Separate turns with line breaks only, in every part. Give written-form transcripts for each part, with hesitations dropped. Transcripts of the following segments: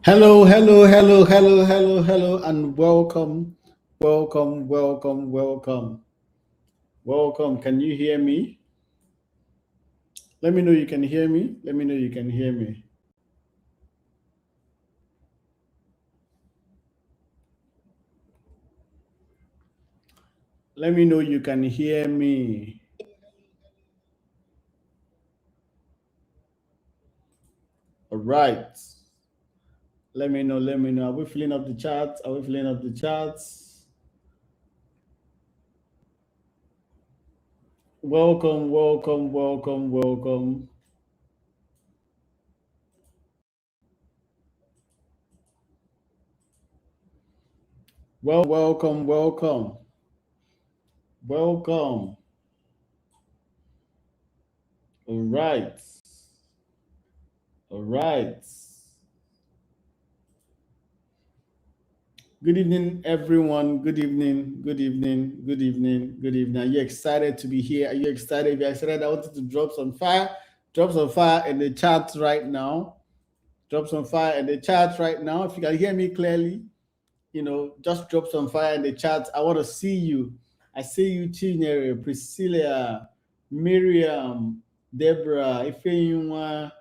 Hello, hello, hello, hello, hello, hello, and welcome, welcome, welcome, welcome, welcome. Can you hear me? Let me know you can hear me. Let me know you can hear me. Let me know you can hear me. All right. Let me know. Let me know. Are we filling up the chat? Are we filling up the chats? Welcome, welcome, welcome, welcome. Welcome, welcome, welcome. All right. All right. Good evening, everyone. Good evening. Good evening. Good evening. Good evening. Are you excited to be here? Are you excited? If you're excited, I want you to drop some fire. Drop some fire in the chat right now. Drop some fire in the chat right now. If you can hear me clearly, just drop some fire in the chat. I want to see you. I see you, Chinyere, Priscilla, Miriam, Deborah, Ifeyinwa,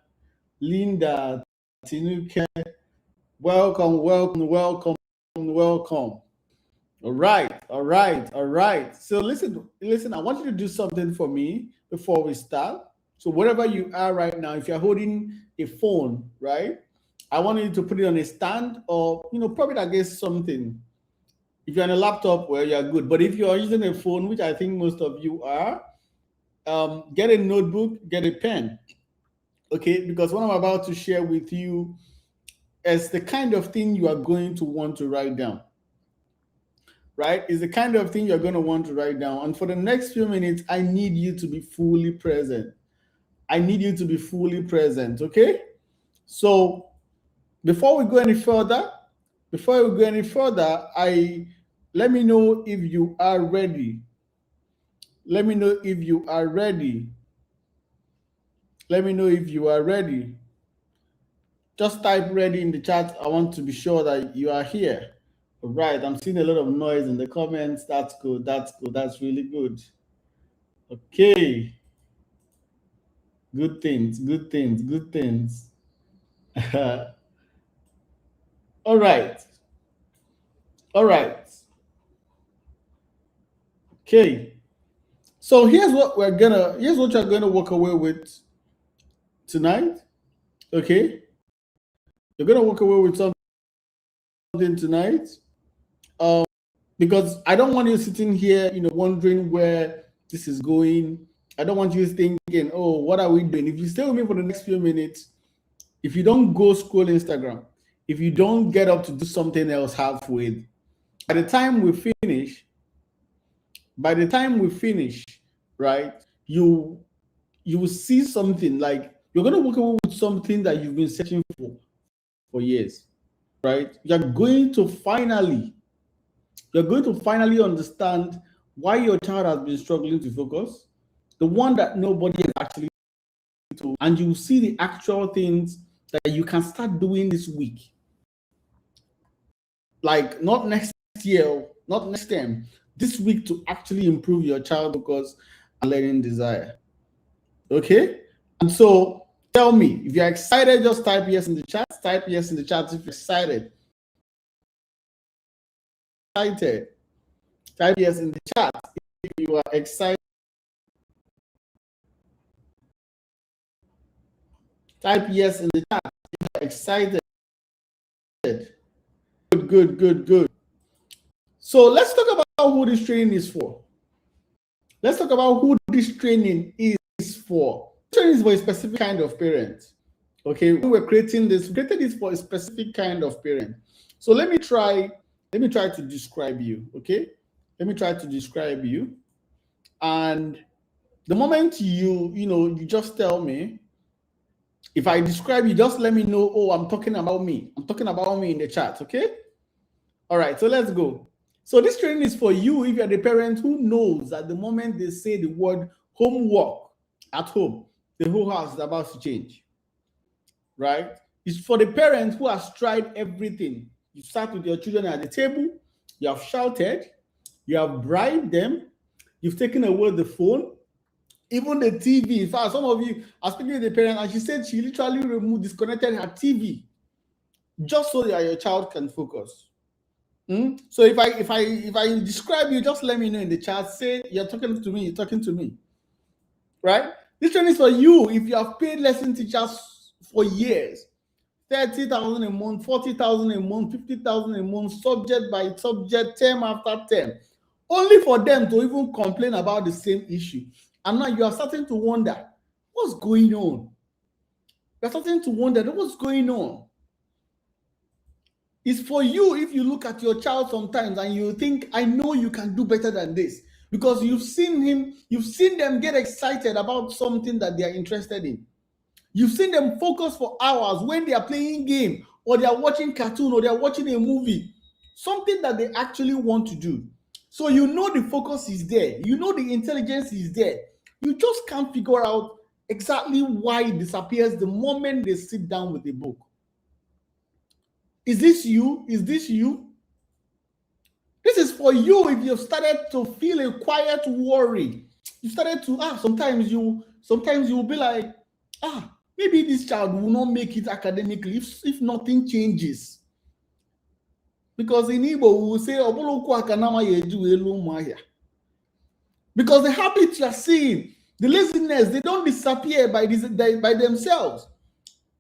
Linda, Tinuke. Welcome, welcome, welcome, welcome. All right, all right, all right. So listen, I want you to do something for me before we start. So wherever you are right now, if you're holding a phone, right? I want you to put it on a stand or probably against something. If you're on a laptop, well, you're good. But if you're using a phone, which I think most of you are, get a notebook, get a pen. Okay, because what I'm about to share with you is the kind of thing you are going to want to write down, right? Is the kind of thing you're going to want to write down. And for the next few minutes, I need you to be fully present. I need you to be fully present, okay? So before we go any further, I let me know if you are ready. Let me know if you are ready. Let me know if you are ready. Just type ready in the chat. I want to be sure that you are here. All right, I'm seeing a lot of noise in the comments. That's good. That's good. That's really good. Okay. Good things, good things, good things. All right. All right. Okay. So here's what you're gonna walk away with tonight. Okay. You're gonna walk away with something tonight. Um, because I don't want you sitting here, wondering where this is going. I don't want you thinking, oh, what are we doing? If you stay with me for the next few minutes, if you don't go scroll Instagram, if you don't get up to do something else halfway, by the time we finish, by the time we finish, right, you will see something like you're going to walk away with something that you've been searching for years, right? You're going to finally understand why your child has been struggling to focus, the one that nobody has actually told, and you see the actual things that you can start doing this week, like not next year, not next time, this week, to actually improve your child focus and learning desire. Okay? And so tell me, if you're excited, just type yes in the chat. Type yes in the chat if you're excited. Excited. Type yes in the chat if you are excited. Type yes in the chat if you're excited. Good, good, good, good. So let's talk about who this training is for. Let's talk about who this training is for. This training is for a specific kind of parent. Okay, when we're creating this, we created this for a specific kind of parent. So let me try to describe you. Okay, let me try to describe you. And the moment you just tell me, if I describe you, just let me know, oh, I'm talking about me. I'm talking about me in the chat. Okay. All right, so let's go. So this training is for you if you're the parent who knows that the moment they say the word homework at home, the whole house is about to change, right? It's for the parents who has tried everything. You sat with your children at the table, you have shouted, you have bribed them, you've taken away the phone, even the TV. In fact, some of you are speaking with the parent, and she said she literally disconnected her TV just so that your child can focus. So if I describe you, just let me know in the chat. Say you're talking to me, you're talking to me. Right? This one is for you if you have paid lesson teachers for years. 30,000 a month, 40,000 a month, 50,000 a month, subject by subject, term after term, only for them to even complain about the same issue. And now you are starting to wonder, what's going on? You're starting to wonder, what's going on? It's for you if you look at your child sometimes and you think, I know you can do better than this, because you've seen them get excited about something that they are interested in. You've seen them focus for hours when they are playing game, or they are watching cartoon, or they are watching a movie, something that they actually want to do. So you know the focus is there. You know the intelligence is there. You just can't figure out exactly why it disappears the moment they sit down with a book. Is this you? Is this you? This is for you if you've started to feel a quiet worry. You started to, sometimes you will be like, maybe this child will not make it academically if nothing changes. Because in Igbo, we will say, because the habits you are seeing, the laziness, they don't disappear by themselves.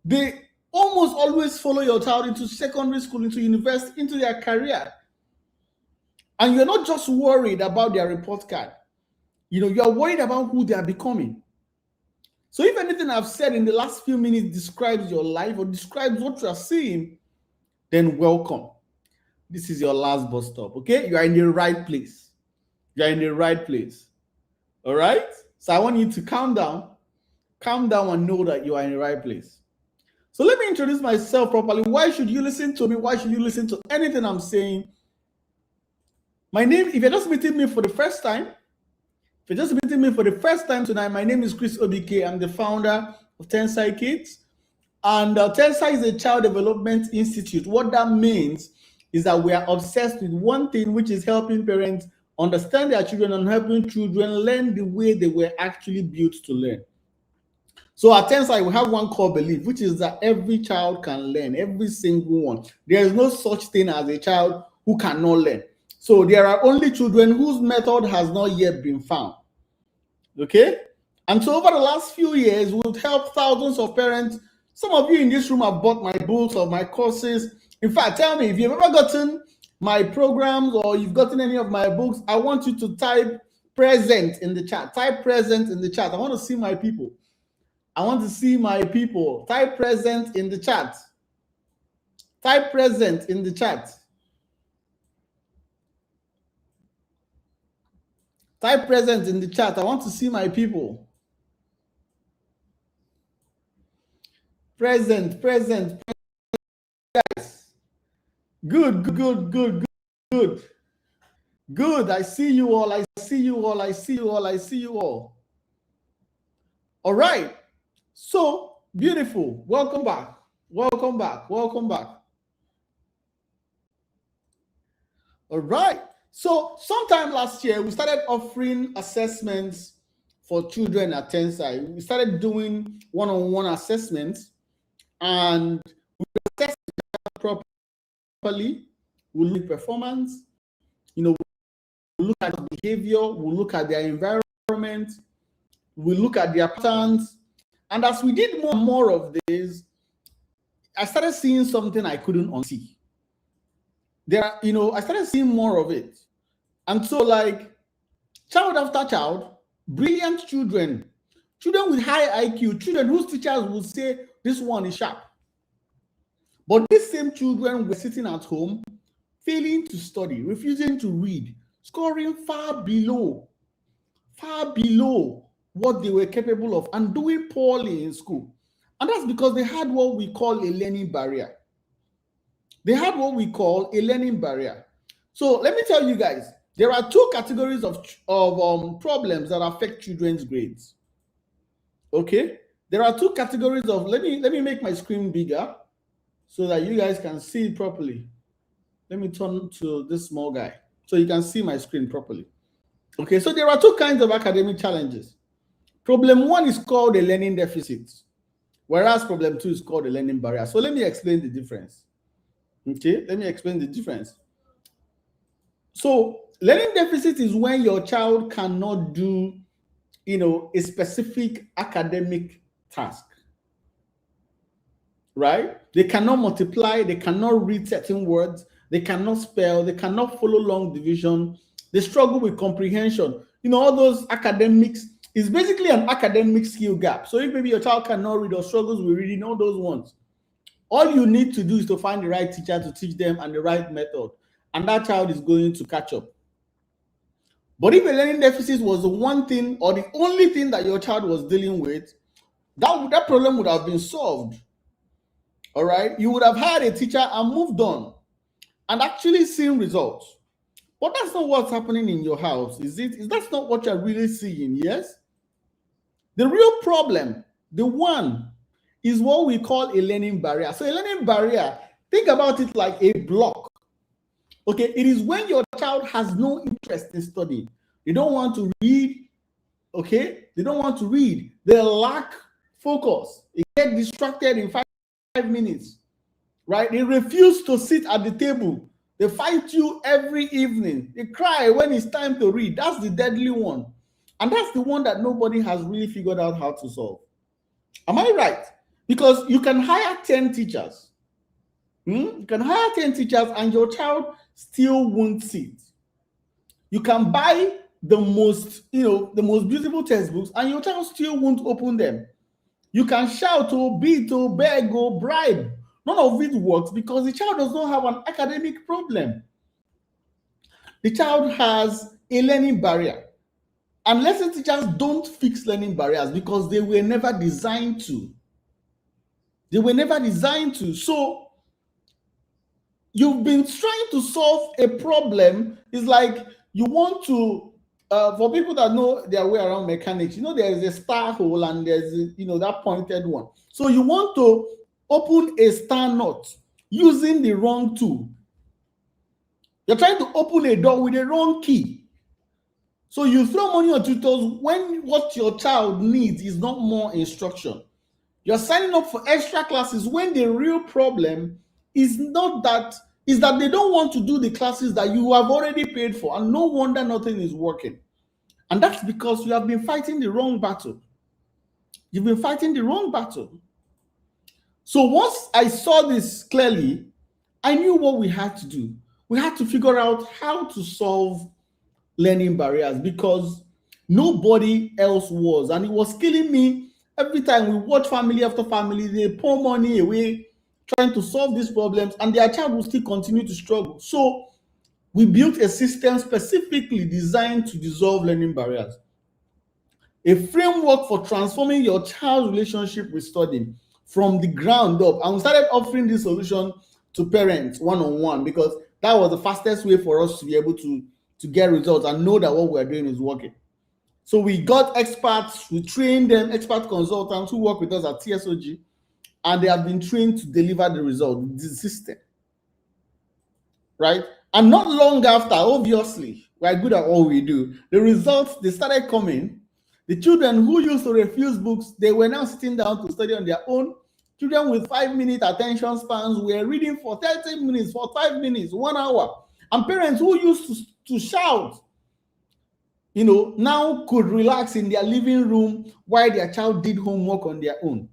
They almost always follow your child into secondary school, into university, into their career. And you're not just worried about their report card. You are worried about who they are becoming. So if anything I've said in the last few minutes describes your life or describes what you are seeing, then welcome. This is your last bus stop, okay? You are in the right place. You are in the right place. All right? So I want you to calm down and know that you are in the right place. So let me introduce myself properly. Why should you listen to me? Why should you listen to anything I'm saying? My name, if you're just meeting me for the first time, tonight, my name is Chris Obike. I'm the founder of Tensai Kids. And Tensai is a child development institute. What that means is that we are obsessed with one thing, which is helping parents understand their children and helping children learn the way they were actually built to learn. So at Tensai, we have one core belief, which is that every child can learn, every single one. There is no such thing as a child who cannot learn. So there are only children whose method has not yet been found. Okay? And so over the last few years, we've helped thousands of parents. Some of you in this room have bought my books or my courses. In fact, tell me, if you've ever gotten my programs or you've gotten any of my books, I want you to type present in the chat. Type present in the chat. I want to see my people. I want to see my people. Type present in the chat. Type present in the chat. Type present in the chat. I want to see my people. Present, guys. Good. Good. I see you all. I see you all. All right. So beautiful. Welcome back. All right. So sometime last year, we started offering assessments for children at Tensai. We started doing one-on-one assessments, and we assess properly. We look at performance. We look at behavior. We look at their environment. We look at their patterns. And as we did more and more of this, I started seeing something I couldn't unsee. I started seeing more of it. And so, like, child after child, brilliant children with high IQ, children whose teachers would say, this one is sharp. But these same children were sitting at home, failing to study, refusing to read, scoring far below what they were capable of, and doing poorly in school. And that's because they had what we call a learning barrier. So let me tell you guys, there are two categories of problems that affect children's grades. Okay? There are two categories of, let me make my screen bigger. so that you guys can see it properly. Let me turn to this small guy so you can see my screen properly. Okay, so there are two kinds of academic challenges. Problem one is called a learning deficit, whereas problem two is called a learning barrier. So let me explain the difference. Okay, let me explain the difference. So learning deficit is when your child cannot do, a specific academic task, right? They cannot multiply, they cannot read certain words, they cannot spell, they cannot follow long division, they struggle with comprehension. All those academics is basically an academic skill gap. So if maybe your child cannot read or struggles with reading, all those ones, all you need to do is to find the right teacher to teach them and the right method, and that child is going to catch up. But if a learning deficit was the one thing or the only thing that your child was dealing with, that problem would have been solved. All right, you would have had a teacher and moved on and actually seen results. But that's not what's happening in your house, is it? That's not what you're really seeing, yes? The real problem, the one, is what we call a learning barrier. So a learning barrier, think about it like a block. Okay, it is when your child has no interest in studying. They don't want to read, okay? They don't want to read. They lack focus. They get distracted in 5 minutes, right? They refuse to sit at the table. They fight you every evening. They cry when it's time to read. That's the deadly one. And that's the one that nobody has really figured out how to solve. Am I right? Because you can hire 10 teachers. You can hire 10 teachers and your child still won't sit. You can buy the most beautiful textbooks and your child still won't open them. You can shout or beat or beg or bribe. None of it works because the child does not have an academic problem. The child has a learning barrier. And lesson teachers don't fix learning barriers because they were never designed to. They were never designed to. So you've been trying to solve a problem. It's like you want to, for people that know their way around mechanics, there is a star hole and there's, that pointed one. So you want to open a star nut using the wrong tool. You're trying to open a door with the wrong key. So you throw money on tutors when what your child needs is not more instruction. You're signing up for extra classes when the real problem is that they don't want to do the classes that you have already paid for, and no wonder nothing is working. And that's because you have been fighting the wrong battle. You've been fighting the wrong battle. So once I saw this clearly, I knew what we had to do. We had to figure out how to solve learning barriers because nobody else was. And it was killing me every time we watch family after family, they pour money away trying to solve these problems and their child will still continue to struggle. So we built a system specifically designed to dissolve learning barriers. A framework for transforming your child's relationship with studying from the ground up. And we started offering this solution to parents one-on-one because that was the fastest way for us to be able to get results and know that what we're doing is working. So we got experts, we trained them, expert consultants who work with us at TSOG, and they have been trained to deliver the result, the system. Right? And not long after, obviously, we're good at all we do. The results, they started coming. The children who used to refuse books, they were now sitting down to study on their own. Children with 5-minute attention spans were reading for 30 minutes, for 5 minutes, 1 hour. And parents who used to shout, now could relax in their living room while their child did homework on their own.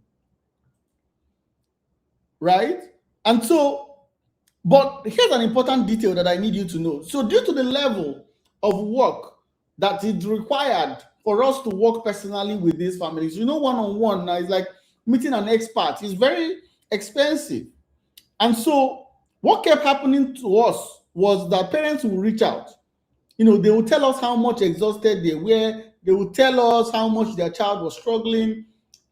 Right? And so, but here's an important detail that I need you to know. So due to the level of work that is required for us to work personally with these families, one-on-one now is like meeting an expert. It's very expensive. And so what kept happening to us was that parents will reach out. They will tell us how much exhausted they were. They will tell us how much their child was struggling.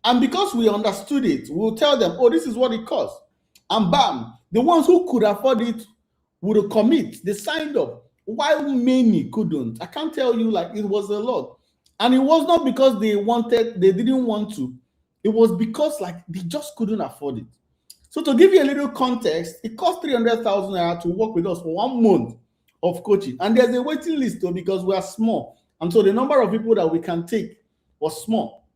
And because we understood it, we'll tell them, oh, this is what it costs. And bam, the ones who could afford it would commit. They signed up. While many couldn't. I can't tell you, it was a lot. And it was not because they didn't want to. It was because they just couldn't afford it. So to give you a little context, it costs 300,000 naira to work with us for 1 month of coaching. And there's a waiting list though, because we are small. And so the number of people that we can take was small.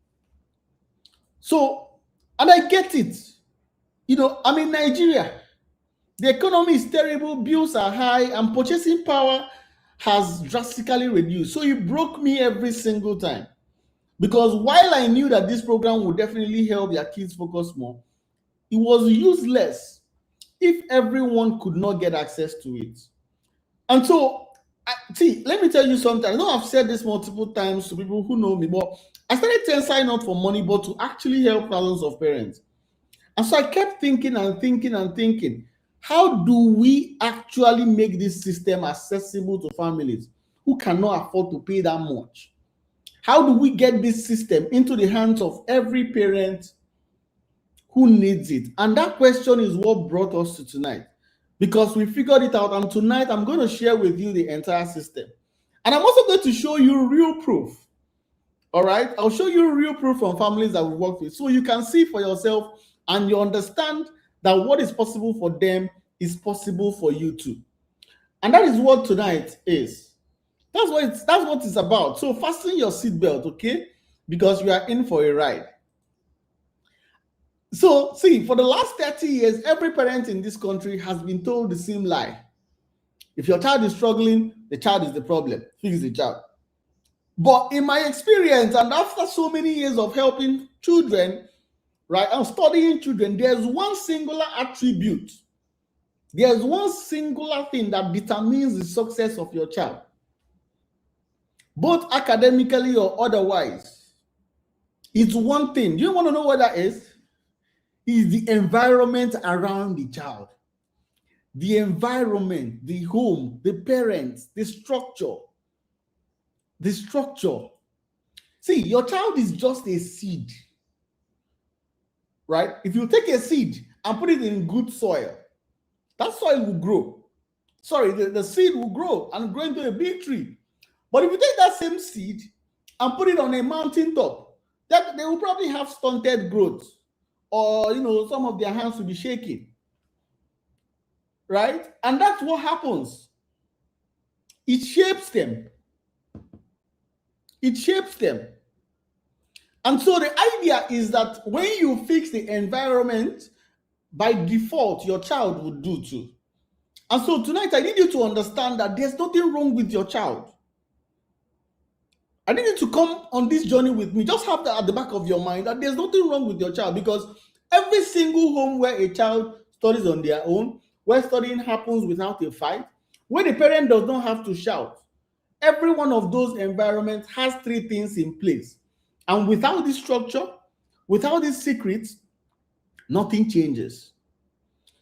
So, and I get it. I'm in Nigeria. The economy is terrible, bills are high, and purchasing power has drastically reduced. So it broke me every single time. Because while I knew that this program would definitely help their kids focus more, it was useless if everyone could not get access to it. And so, see, let me tell you something. I know I've said this multiple times to people who know me, but I started Tensai not for money, but to actually help thousands of parents. And so I kept thinking and thinking and thinking, how do we actually make this system accessible to families who cannot afford to pay that much? How do we get this system into the hands of every parent who needs it? And that question is what brought us to tonight, because we figured it out. And tonight I'm going to share with you the entire system. And I'm also going to show you real proof. All right, I'll show you real proof from families that we worked with, so you can see for yourself and you understand that what is possible for them is possible for you too. And that is what tonight is. That's what it's about. So fasten your seatbelt, okay? Because you are in for a ride. So see, for the last 30 years, every parent in this country has been told the same lie. If your child is struggling, the child is the problem. Fix the child. But in my experience, and after so many years of helping children, right, and studying children, there's one singular attribute. There's one singular thing that determines the success of your child, both academically or otherwise. It's one thing. Do you want to know what that is? It's the environment around the child. The environment, the home, the parents, the structure. The structure. See, your child is just a seed, right? If you take a seed and put it in good soil, that soil will grow. Sorry, the seed will grow and grow into a big tree. But if you take that same seed and put it on a mountain top, that they will probably have stunted growth, or some of their hands will be shaking, right? And that's what happens. It shapes them. It shapes them. And so the idea is that when you fix the environment, by default, your child would do too. And so tonight, I need you to understand that there's nothing wrong with your child. I need you to come on this journey with me. Just have that at the back of your mind, that there's nothing wrong with your child, because every single home where a child studies on their own, where studying happens without a fight, where the parent does not have to shout, every one of those environments has three things in place. And without this structure, without these secrets, nothing changes.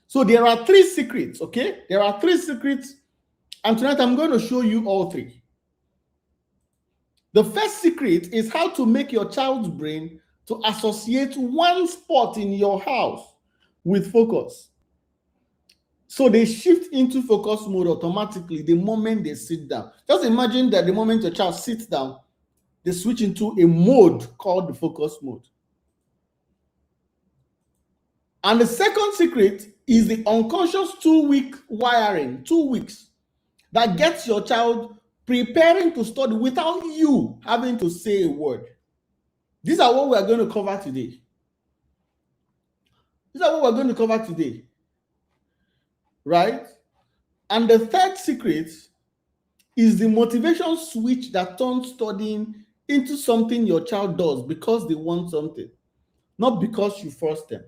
So there are three secrets, okay? There are three secrets, and tonight I'm going to show you all three. The first secret is how to make your child's brain to associate one spot in your house with focus. So they shift into focus mode automatically the moment they sit down. Just imagine that the moment your child sits down, they switch into a mode called the focus mode. And the second secret is the unconscious 2-week wiring, 2 weeks, that gets your child preparing to study without you having to say a word. These are what we are going to cover today. Right? And the third secret is the motivation switch that turns studying into something your child does because they want something, not because you force them.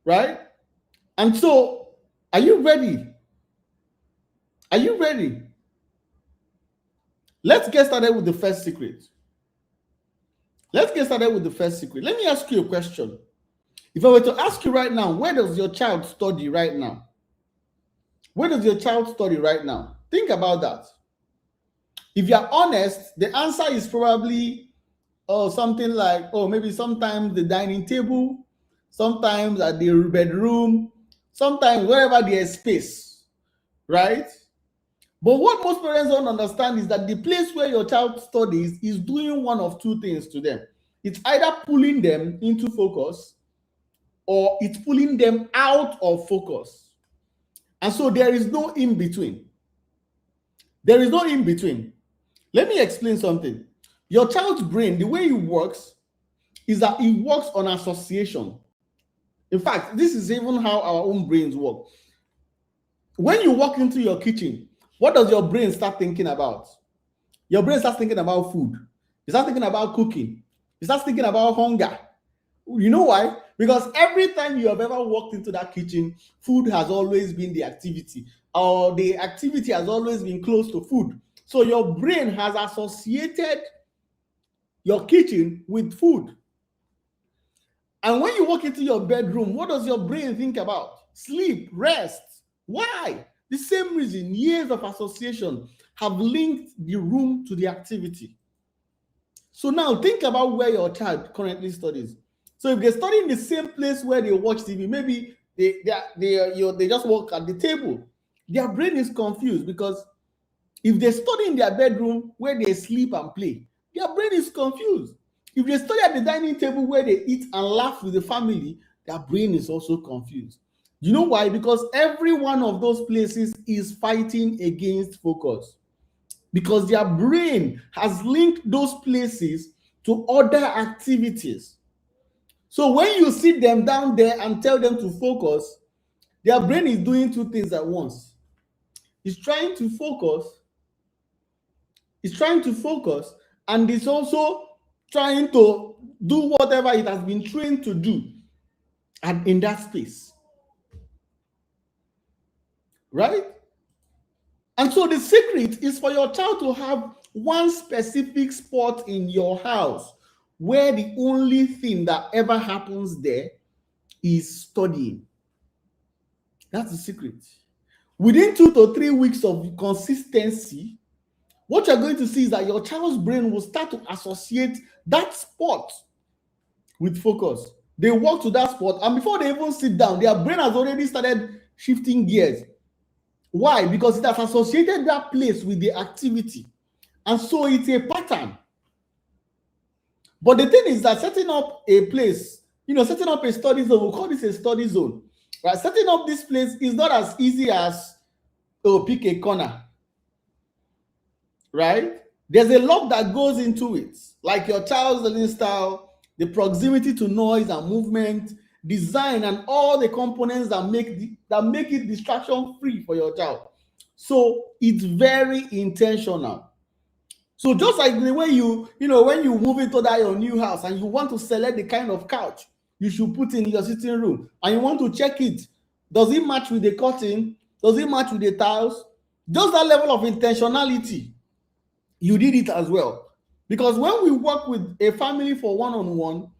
Right? And so, are you ready? Are you ready? Let's get started with the first secret. Let me ask you a question. If I were to ask you right now, where does your child study right now? Think about that. If you're honest, the answer is probably something like, maybe sometimes the dining table, sometimes at the bedroom, sometimes wherever there's space, right? But what most parents don't understand is that the place where your child studies is doing one of two things to them. It's either pulling them into focus or it's pulling them out of focus. And so there is no in between. There is no in between. Let me explain something. Your child's brain, the way it works, is that it works on association. In fact, this is even how our own brains work. When you walk into your kitchen, what does your brain start thinking about? Your brain starts thinking about food. You start thinking about cooking. You start thinking about hunger. You know why? Because every time you have ever walked into that kitchen, food has always been the activity, or the activity has always been close to food. So your brain has associated your kitchen with food. And when you walk into your bedroom, what does your brain think about? Sleep, rest. Why? The same reason. Years of association have linked the room to the activity. So now think about where your child currently studies. So if they study in the same place where they watch TV, maybe they just work at the table, their brain is confused because if they study in their bedroom where they sleep and play, their brain is confused. If they study at the dining table where they eat and laugh with the family, their brain is also confused. You know why? Because every one of those places is fighting against focus, because their brain has linked those places to other activities. So when you sit them down there and tell them to focus, their brain is doing two things at once. It's trying to focus, and it's also trying to do whatever it has been trained to do and in that space. Right? And so the secret is for your child to have one specific spot in your house where the only thing that ever happens there is studying. That's the secret. Within 2 to 3 weeks of consistency, what you're going to see is that your child's brain will start to associate that spot with focus. They walk to that spot, and before they even sit down, their brain has already started shifting gears. Why? Because it has associated that place with the activity. And so it's a pattern. But the thing is that setting up a place, setting up a study zone, we'll call this a study zone. Right? Setting up this place is not as easy as, pick a corner. Right? There's a lot that goes into it, like your child's learning style, the proximity to noise and movement, design, and all the components that make it distraction free for your child. So it's very intentional. So just like the way when you move into that your new house and you want to select the kind of couch you should put in your sitting room, and you want to check it, does it match with the curtain? Does it match with the tiles? Just that level of intentionality, you did it as well. Because when we work with a family for one-on-one,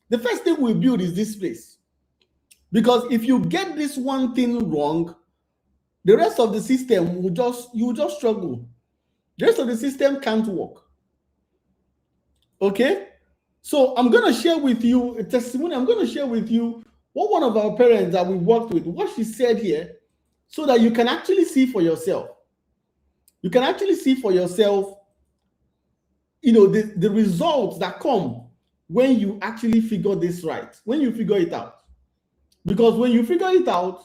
the first thing we build is this place. Because if you get this one thing wrong, the rest of the system will just struggle. The rest of the system can't work. Okay? So I'm going to share with you a testimony. I'm going to share with you what one of our parents that we worked with, what she said here, so that you can actually see for yourself. You can actually see for yourself, the results that come when you actually figure this right, when you figure it out. Because when you figure it out,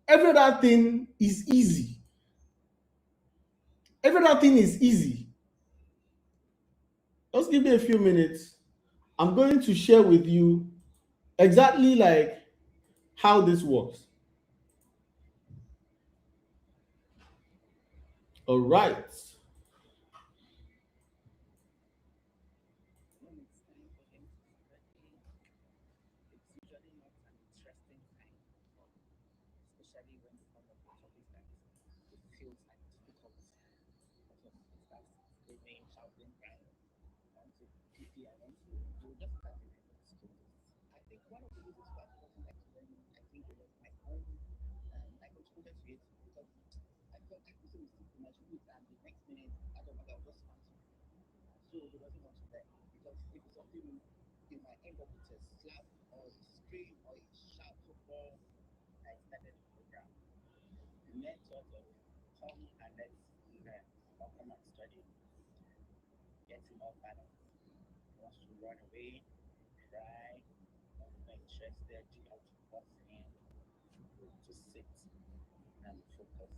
every other thing is easy. Every other thing is easy. Just give me a few minutes. I'm going to share with you exactly like how this works. All right.
run away, cry, not interested, you have to force him to sit and focus.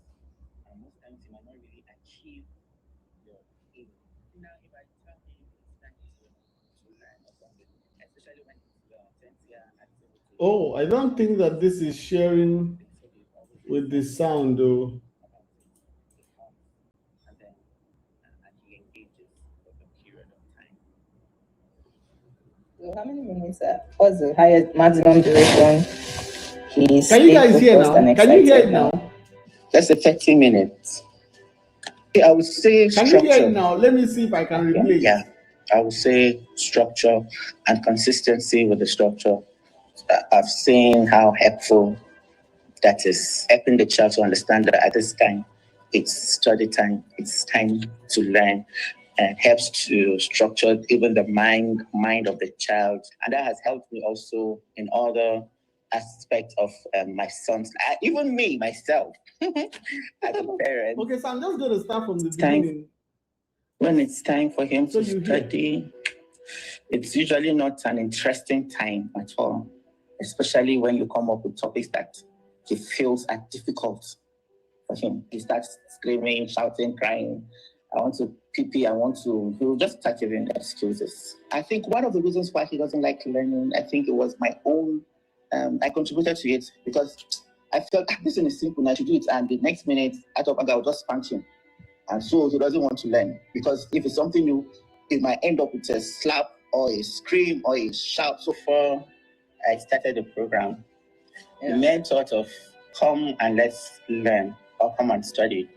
And most times you might not really achieve your aim. Now, if I tell him it's time to learn or something, especially when it's the 10th year activity,
Oh, I don't think that this is sharing
they say he's always
with the
excited
sound though.
about it. He comes and then and he engages for a period of time.
So how many minutes? What's the highest maximum duration? He
Can you
stayed
guys hear
focused and
now? Can you hear
excited
it
now.
now?
That's a 30 minutes. I would say
Can you hear it
structure.
now? Let me see if I can
Okay.
replay it.
Yeah, I would say structure and consistency with the structure. I've seen how helpful that is, helping the child to understand that at this time it's study time, it's time to learn, and helps to structure even the mind of the child. And that has helped me also in other aspects of my son's, even me myself as a parent.
Okay, so I'm just going to start from the
Time
beginning.
when it's time for him
So
to
you hear.
study, it's usually not an interesting time at all, especially when you come up with topics that he feels are difficult for him. He starts screaming, shouting, crying. I want to pee pee, I want to, he will just start giving excuses. I think one of the reasons why he doesn't like learning, I think it was my own, I contributed to it because I felt this thing is simple, I should do it. And the next minute, out of anger, I'll just spank him. And so he doesn't want to learn because if it's something new, it might end up with a slap or a scream or a shout. So far, I started the program. The main thought of come and let's learn or come and study,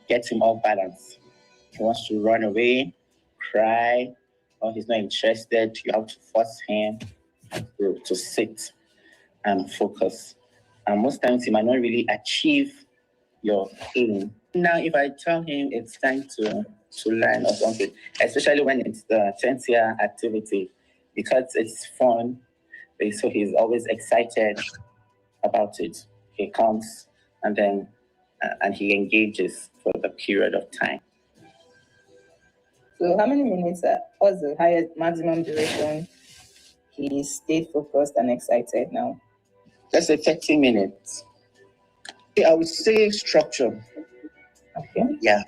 get him off balance. He wants to run away, cry, or he's not interested. You have to force him to sit and focus. And most times he might not really achieve your aim. Now, if I tell him it's time to learn or something, especially when it's the 10th year activity, because it's fun, so he's always excited about it. He comes and then and he engages for the period of time.
So how many minutes? What's the highest maximum duration? He stayed focused and excited now.
Let's say 30 minutes. I would say structure.
Okay.
Yeah,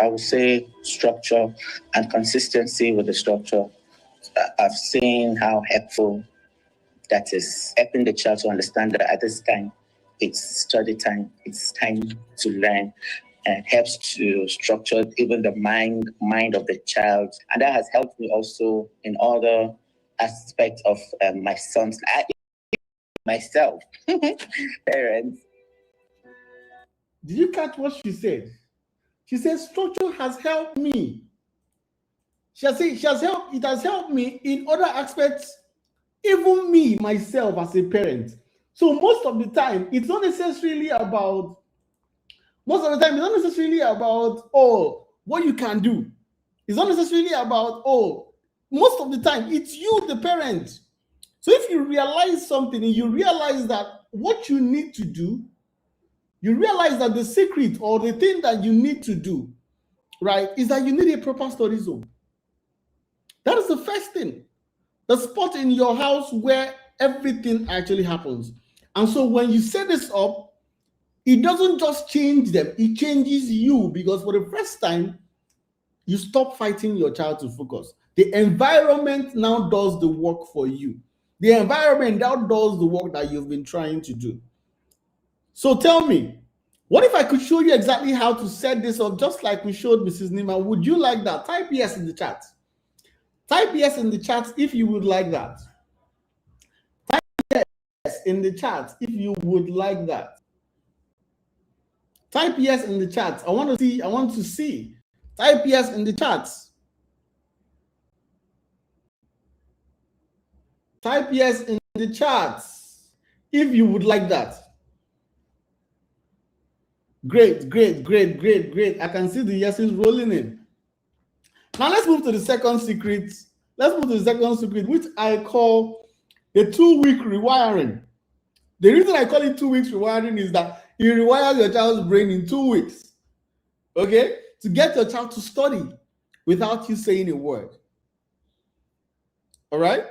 I would say structure and consistency with the structure. I've seen how helpful that is, helping the child to understand that at this time it's study time, it's time to learn, and helps to structure even the mind of the child. And that has helped me also in other aspects of my son's, myself, parents.
Did you catch what she said? She said structure has helped me. It has helped me in other aspects, even me myself as a parent. So most of the time, it's not necessarily about what you can do. It's not necessarily about most of the time it's you, the parent. So if you realize something and you realize that what you need to do, you realize that the secret or the thing that you need to do, right, is that you need a proper study zone. That is the first thing. The spot in your house where everything actually happens. And so when you set this up, it doesn't just change them, it changes you, because for the first time, you stop fighting your child to focus. The environment now does the work for you. The environment now does the work that you've been trying to do. So tell me, what if I could show you exactly how to set this up, just like we showed Mrs. Nima? Would you like that? Type yes in the chat. Type yes in the chat if you would like that. Type yes in the chat if you would like that. Type yes in the chat. I want to see. Type yes in the chat. Type yes in the chat if you would like that. Great, great, great, great, great. I can see the yeses rolling in. Now let's move to the second secret. Let's move to the second secret, which I call the 2-week rewiring. The reason I call it 2 weeks rewiring is that you rewire your child's brain in 2 weeks, okay, to get your child to study without you saying a word. All right.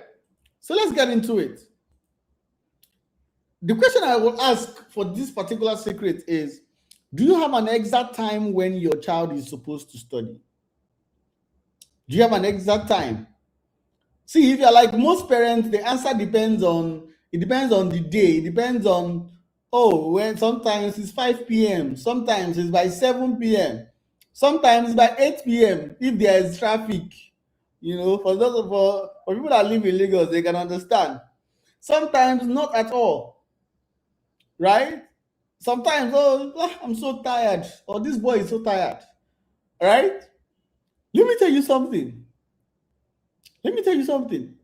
So let's get into it. The question I will ask for this particular secret is, do you have an exact time when your child is supposed to study? Do you have an exact time? See, if you're like most parents, the answer depends on the day. It depends on, oh, when sometimes it's 5 p.m., sometimes it's by 7 p.m., sometimes by 8 p.m. if there is traffic. For people that live in Lagos, they can understand. Sometimes not at all, right? Sometimes, I'm so tired, or this boy is so tired, right? Let me tell you something. Let me tell you something.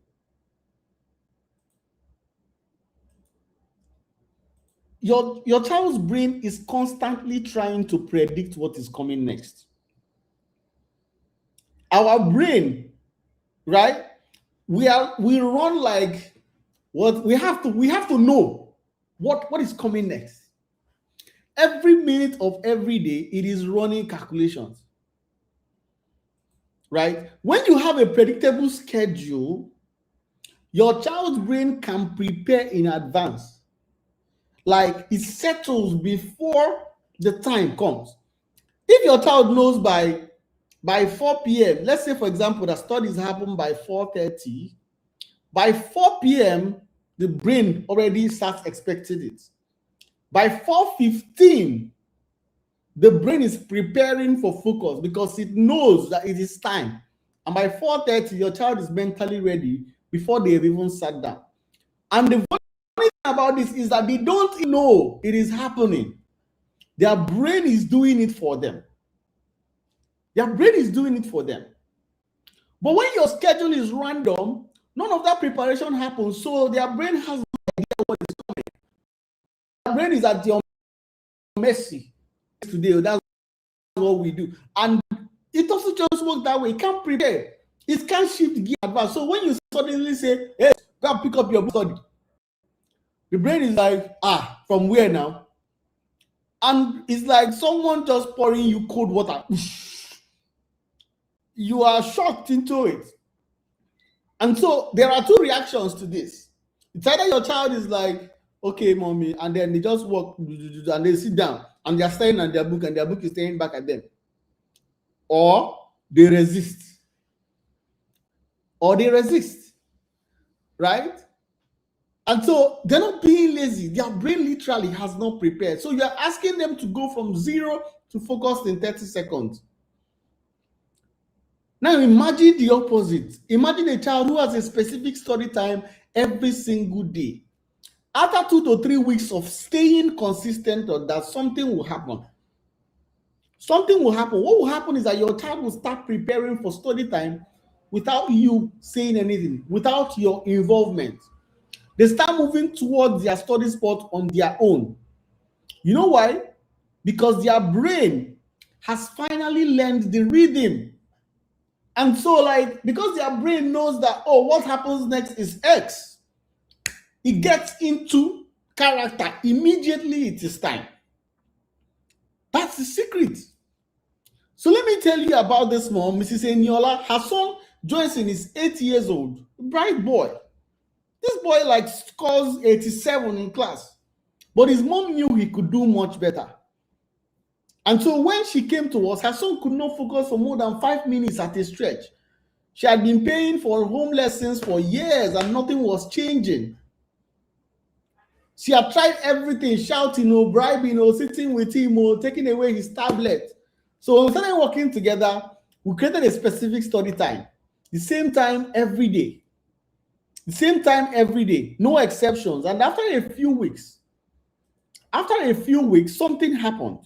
Your child's brain is constantly trying to predict what is coming next. Our brain, right? We run like what we have to know what is coming next. Every minute of every day, it is running calculations. Right? When you have a predictable schedule, your child's brain can prepare in advance. Like it settles before the time comes. If your child knows by 4 p.m., let's say, for example, that studies happen by 4:30, by 4 p.m., the brain already starts expecting it. By 4:15, the brain is preparing for focus because it knows that it is time. And by 4:30, your child is mentally ready before they've even sat down. And the funny thing about this is that they don't know it is happening. Their brain is doing it for them. Their brain is doing it for them. But when your schedule is random, none of that preparation happens. So their brain has no idea what is coming. Their brain is at your mercy. Today, that's what we do. And it also just works that way. It can't prepare. It can't shift gear advance. So when you suddenly say, hey, go and pick up your book, study, the brain is like, from where now? And it's like someone just pouring you cold water. You are shocked into it. And so there are two reactions to this. It's either your child is like, okay, mommy, and then they just walk and they sit down and they're staring at their book and their book is staring back at them. Or they resist. Right? And so they're not being lazy. Their brain literally has not prepared. So you're asking them to go from 0 to focus in 30 seconds. Now imagine the opposite. Imagine a child who has a specific study time every single day. After 2 to 3 weeks of staying consistent on that, something will happen. Something will happen. What will happen is that your child will start preparing for study time without you saying anything, without your involvement. They start moving towards their study spot on their own. You know why? Because their brain has finally learned the rhythm. And so, like, because their brain knows that, oh, what happens next is X, it gets into character. Immediately it is time. That's the secret. So let me tell you about this mom, Mrs. Eniola. Her son Johnson is 8 years old, bright boy. This boy like scores 87 in class, but his mom knew he could do much better. And so when she came to us, her son could not focus for more than 5 minutes at a stretch. She had been paying for home lessons for years and nothing was changing. She had tried everything, shouting, bribing, sitting with him, taking away his tablet. So when we started working together, we created a specific study time. The same time every day. The same time every day, no exceptions. And after a few weeks, something happened.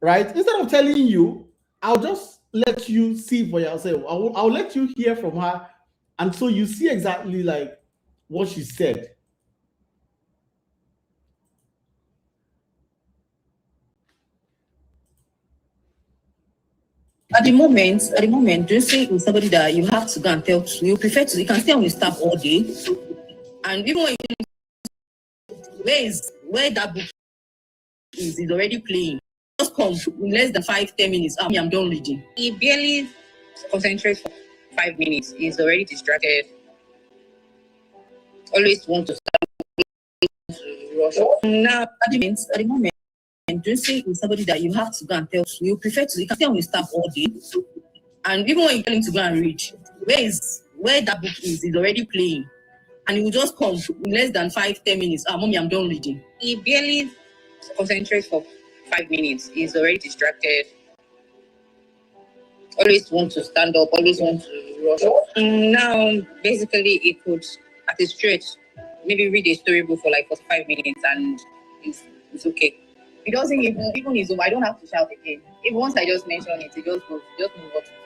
Right? Instead of telling you, I'll just let you see for yourself. I'll let you hear from her. And so you see exactly like what she said.
At the moment, do you see with somebody that you have to go and tell to? You prefer to, you can stay on with staff all day. And even when where that book is already playing. Just come in less than 5-10 minutes. I'm done reading.
He barely concentrates for 5 minutes. He's already distracted.
always want to rush. Now, at the moment, don't say with somebody that you have to go and tell. You prefer to, you can stay on your staff all day. And even when you tell him to go and read, where that book is already playing. And he will just come in less than 5-10 minutes. Mommy, I'm done reading. He barely concentrates for 5 minutes. He's already distracted. Always want to stand up, always want to rush. Now, basically, he could, at a stretch, maybe read a storybook for like 45 minutes and it's okay. He doesn't even his own, I don't have to shout again. If once I just mention it, he just goes, he just knows what to do.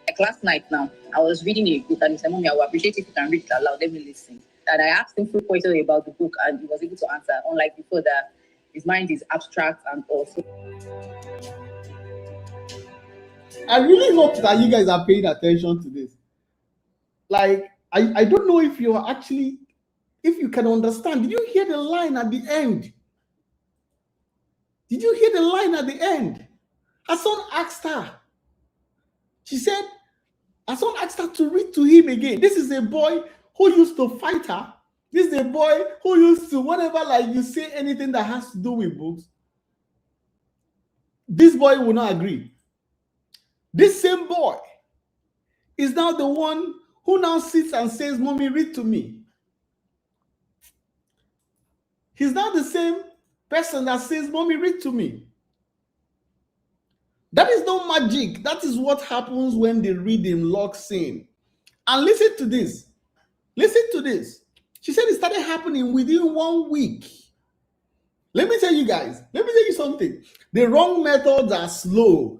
Like last night now, I was reading a book and he said, Mommy, I would appreciate if you can read it aloud, let me listen. And I asked him 3 questions about the book and he was able to answer, unlike before that his mind is abstract and also.
I really hope that you guys are paying attention to this. Like, I don't know if you are actually, if you can understand. Did you hear the line at the end? Did you hear the line at the end? Her son asked her. She said, her son asked her to read to him again. This is a boy who used to fight her. This is a boy who used to, whenever like you say anything that has to do with books, this boy will not agree. This same boy is now the one who now sits and says, Mommy, read to me. He's now the same person that says, Mommy, read to me. That is no magic. That is what happens when the reading locks in. And listen to this. Listen to this. She said it started happening within 1 week. Let me tell you guys, let me tell you something. The wrong methods are slow.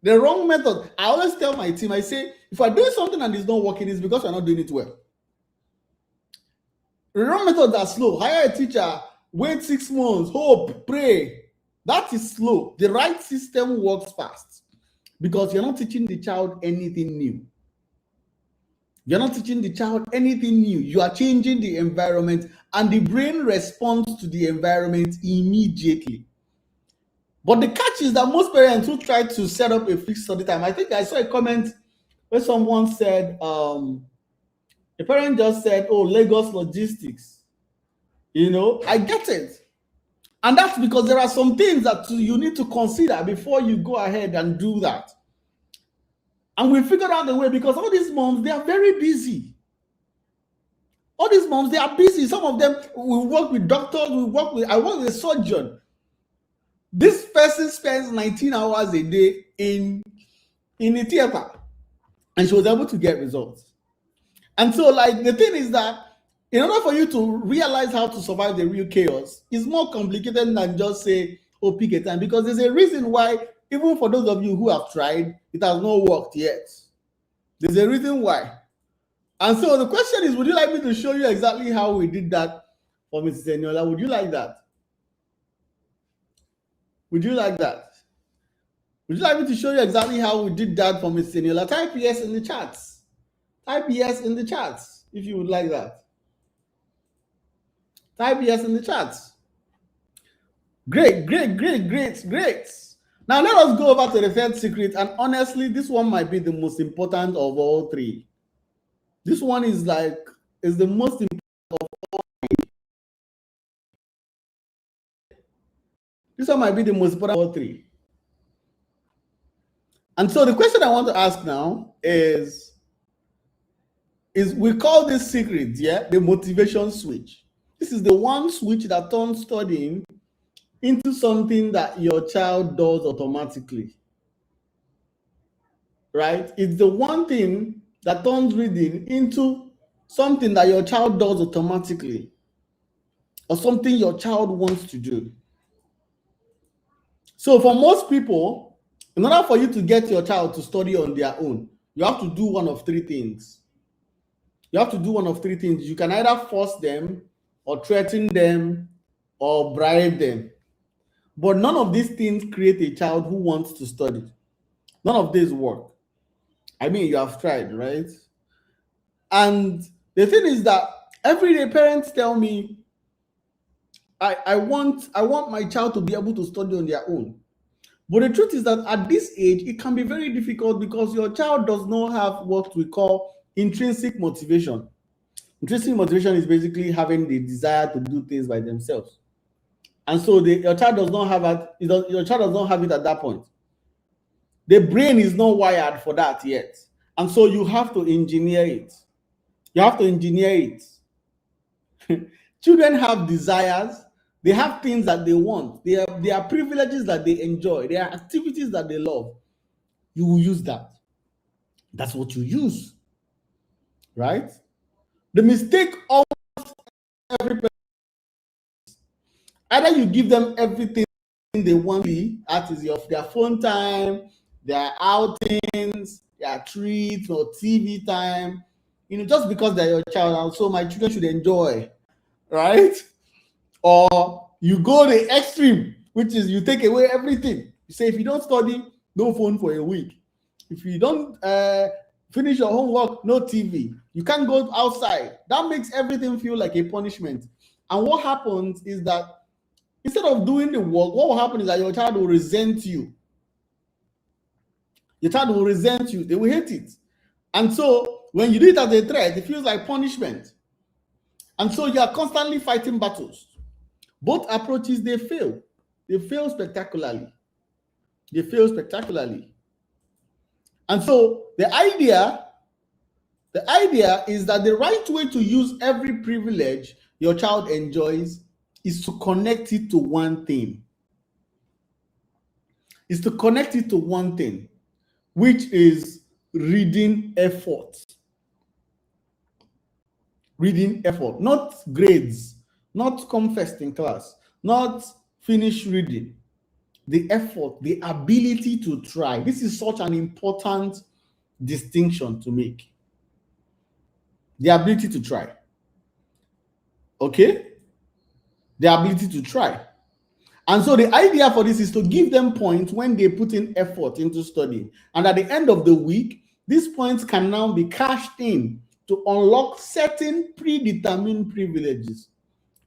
The wrong method. I always tell my team, I say, if we're doing something and it's not working, it's because we're not doing it well. The wrong methods are slow. Hire a teacher, wait 6 months, hope, pray. That is slow. The right system works fast because you're not teaching the child anything new. You're not teaching the child anything new. You are changing the environment and the brain responds to the environment immediately. But the catch is that most parents who try to set up a fixed study time, I think I saw a comment where someone said, a parent just said, oh, Lagos logistics. You know, I get it. And that's because there are some things that you need to consider before you go ahead and do that. And we figured out the way because all these moms, they are very busy. All these moms, they are busy. Some of them, we work with doctors, I work with a surgeon. This person spends 19 hours a day in a theater. And she was able to get results. And so, like, the thing is that in order for you to realize how to survive the real chaos, it's more complicated than just say, oh, pick a time. Because there's a reason why, even for those of you who have tried, it has not worked yet. There's a reason why. And so the question is, would you like me to show you exactly how we did that for Mrs. Eniola? Would you like that? Would you like that? Would you like me to show you exactly how we did that for Mrs. Eniola? Type yes in the chats. Type yes in the chats if you would like that. Type yes in the chats. Great, great, great, great, great. Now let us go over to the third secret. And honestly, this one might be the most important of all three. This one is the most important of all three. This one might be the most important of all three. And so the question I want to ask now is we call this secret, yeah, the motivation switch. This is the one switch that turns studying into something that your child does automatically. Right? It's the one thing that turns reading into something that your child does automatically or something your child wants to do. So for most people, in order for you to get your child to study on their own, you have to do one of three things. You have to do one of three things. You can either force them or threaten them or bribe them. But none of these things create a child who wants to study. None of these work. I mean, you have tried, right? And the thing is that everyday parents tell me, I want my child to be able to study on their own. But the truth is that at this age, it can be very difficult because your child does not have what we call intrinsic motivation. Intrinsic motivation is basically having the desire to do things by themselves. And so your child does not have your child does not have it at that point. The brain is not wired for that yet. And so you have to engineer it. You have to engineer it. Children have desires. They have things that they want. There are privileges that they enjoy. There are activities that they love. You will use that. That's what you use. Right? The mistake of every person, either you give them everything they want to be, that is their phone time, their outings, their treats, or TV time, just because they're your child, and so my children should enjoy, right? Or you go the extreme, which is you take away everything. You say, if you don't study, no phone for a week. If you don't finish your homework, no TV. You can't go outside. That makes everything feel like a punishment. And what happens is that instead of doing the work, what will happen is that your child will resent you. Your child will resent you. They will hate it. And so when you do it as a threat, it feels like punishment. And so you are constantly fighting battles. Both approaches, they fail. They fail spectacularly. They fail spectacularly. And so the idea is that the right way to use every privilege your child enjoys is to connect it to one thing. Is to connect it to one thing, which is reading effort. Reading effort, not grades, not come first in class, not finish reading. The effort, the ability to try. This is such an important distinction to make. The ability to try. Okay? The ability to try. And so the idea for this is to give them points when they put in effort into studying. And at the end of the week, these points can now be cashed in to unlock certain predetermined privileges.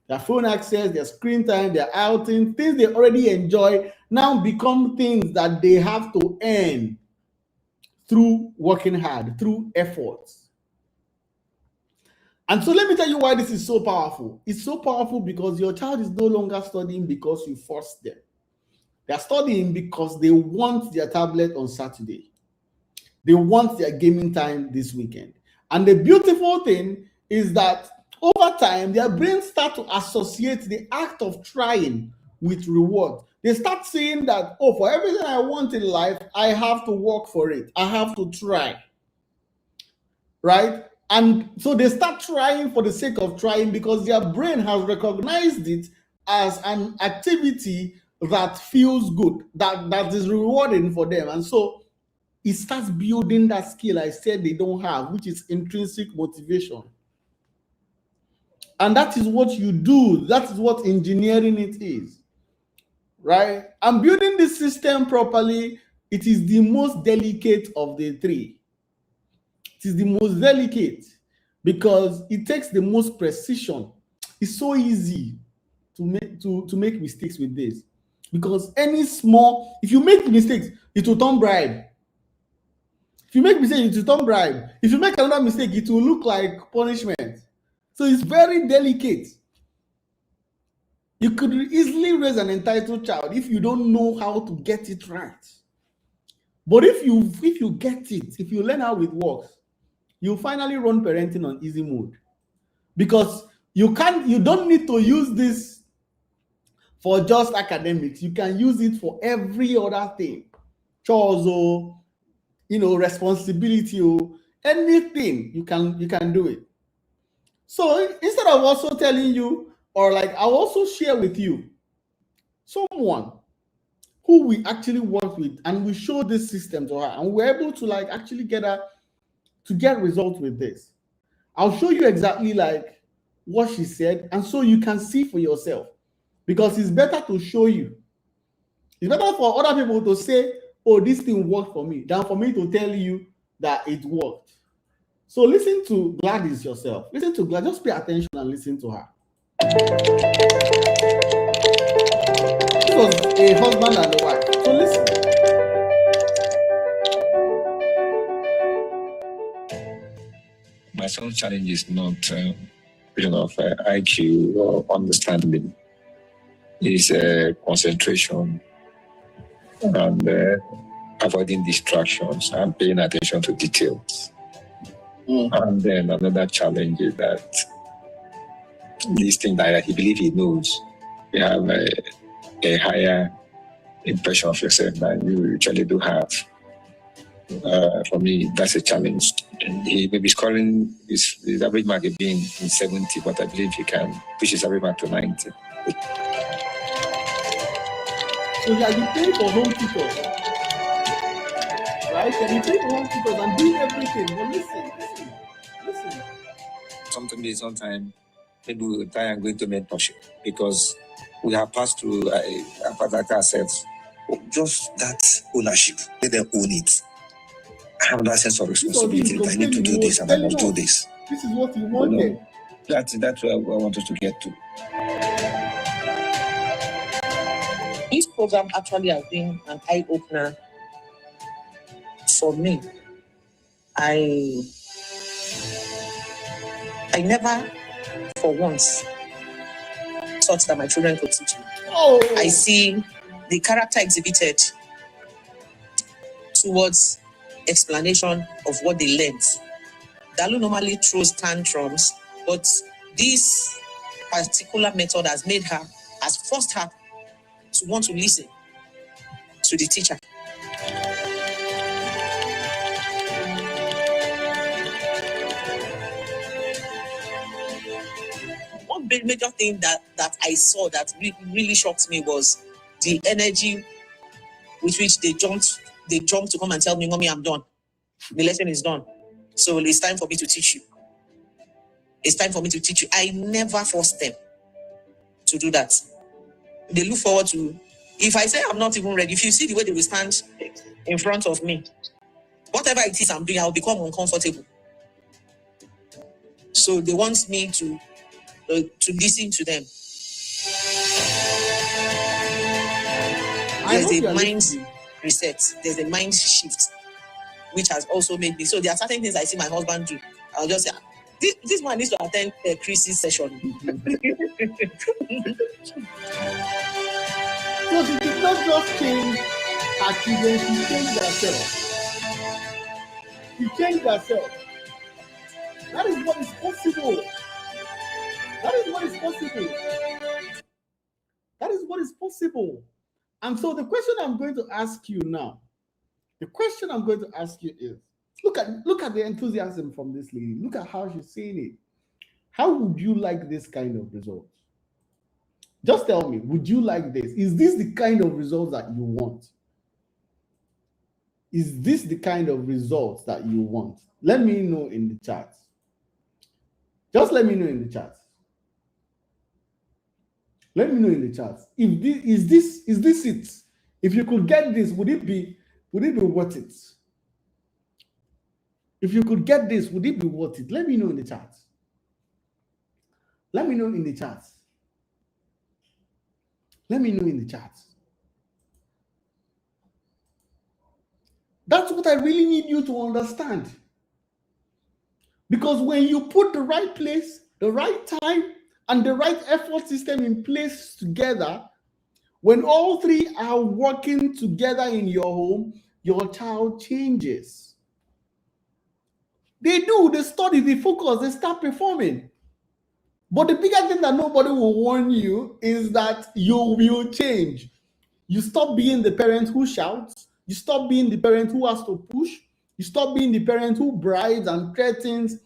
Their phone access, their screen time, their outing, things they already enjoy now become things that they have to earn through working hard, through efforts. And so let me tell you why this is so powerful. It's so powerful because your child is no longer studying because you forced them. They're studying because they want their tablet on Saturday. They want their gaming time this weekend. And the beautiful thing is that over time, their brains start to associate the act of trying with reward. They start saying that, oh, for everything I want in life, I have to work for it. I have to try. Right? And so they start trying for the sake of trying because their brain has recognized it as an activity that feels good, that is rewarding for them. And so it starts building that skill I said they don't have, which is intrinsic motivation. And that is what you do. That is what engineering it is. Right? And building this system properly, it is the most delicate of the three. It is the most delicate because it takes the most precision. It's so easy to make mistakes with this because if you make mistakes, it will turn bribe. If you make mistakes, it will turn bribe. If you make another mistake, it will look like punishment. So it's very delicate. You could easily raise an entitled child if you don't know how to get it right. But if you get it, if you learn how it works, you'll finally run parenting on easy mode. Because you don't need to use this for just academics. You can use it for every other thing. Chores or responsibility or anything, you can do it. So instead of also telling you, or I'll also share with you someone who we actually worked with and we showed this system to her and we're able to actually get her to get results with this. I'll show you exactly what she said, and so you can see for yourself, because it's better to show you. It's better for other people to say, oh, this thing worked for me, than for me to tell you that it worked. So listen to Gladys yourself. Listen to Gladys. Just pay attention and listen to her. This was a husband and a wife. So listen.
My my son's challenge is not question of IQ or understanding. It's concentration and avoiding distractions and paying attention to details. And then another challenge is that this thing that he believes he knows, you have a higher impression of yourself than you usually do have. For me, that's a challenge. He may be scoring his average mark being in 70, but I believe he can push his average mark to 90.
So he has been paying for home tutors, right? And he paid for home tutors and doing everything. But listen.
Sometime, maybe we will try and go into mentorship because we have passed through, like I said, just that ownership. Let them own it. I have that sense of responsibility that I need to do this and I must do this.
This is what he wanted.
That's where I want us to get to.
This program actually has been an eye-opener for me. I never, for once, thought that my children could teach me.
Oh.
I see the character exhibited towards explanation of what they learned. Dalu normally throws tantrums, but this particular method has forced her to want to listen to the teacher. One big major thing that I saw that really shocked me was the energy with which they jumped to come and tell me, "Mommy, I'm done. The lesson is done. So it's time for me to teach you. It's time for me to teach you." I never forced them to do that. They look forward to, if I say I'm not even ready, if you see the way they will stand in front of me, whatever it is I'm doing, I'll become uncomfortable. So they want me to listen to them. There's a mind reset. There's a mind shift, which has also made me. So there are certain things I see my husband do. I'll just say, this man needs to attend Chris's session.
So she did not just change her children, she changed herself. She changed herself. That is what is possible. That is what is possible. That is what is possible. And so the question I'm going to ask you now, is, look at the enthusiasm from this lady. Look at how she's saying it. How would you like this kind of results? Just tell me, would you like this? Is this the kind of results that you want? Is this the kind of results that you want? Let me know in the chat. Just let me know in the chat. Let me know in the chat. If this is this it? If you could get this, would it be worth it? If you could get this, would it be worth it? Let me know in the chat. Let me know in the chat. Let me know in the chat. That's what I really need you to understand. Because when you put the right place, the right time, and the right effort system in place together, when all three are working together in your home, your child changes. They do, they study, they focus, they start performing. But the bigger thing that nobody will warn you is that you will change. You stop being the parent who shouts. You stop being the parent who has to push. You stop being the parent who bribes and threatens.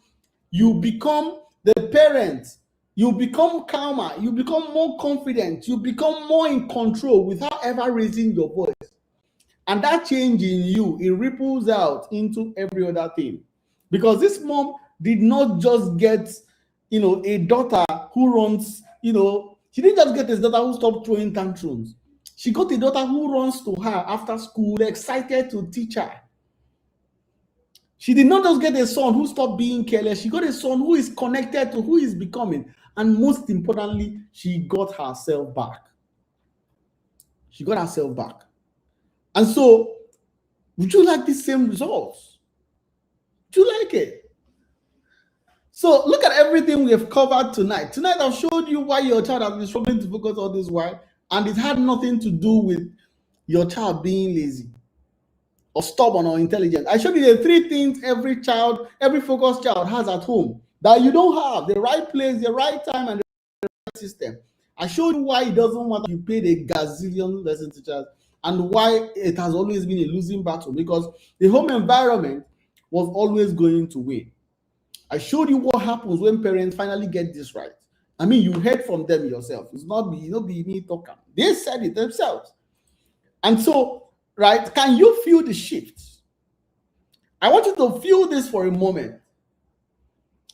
You become the parent. You become calmer. You become more confident. You become more in control without ever raising your voice. And that change in you, it ripples out into every other thing. Because this mom did not just get, a daughter who runs, she didn't just get a daughter who stopped throwing tantrums. She got a daughter who runs to her after school, excited to teach her. She did not just get a son who stopped being careless. She got a son who is connected to who is becoming. And most importantly, she got herself back. She got herself back. And so, would you like the same results? Would you like it? So look at everything we have covered tonight. Tonight I've showed you why your child has been struggling to focus all this while, and it had nothing to do with your child being lazy or stubborn or intelligent. I showed you the three things every child, every focused child has at home that you don't have: the right place, the right time, and the right system. I showed you why it doesn't matter if you paid a gazillion lesson teachers, and why it has always been a losing battle, because the home environment was always going to win. I showed you what happens when parents finally get this right. I mean, you heard from them yourself. It's not be me talking. They said it themselves. And so, right, can you feel the shift? I want you to feel this for a moment,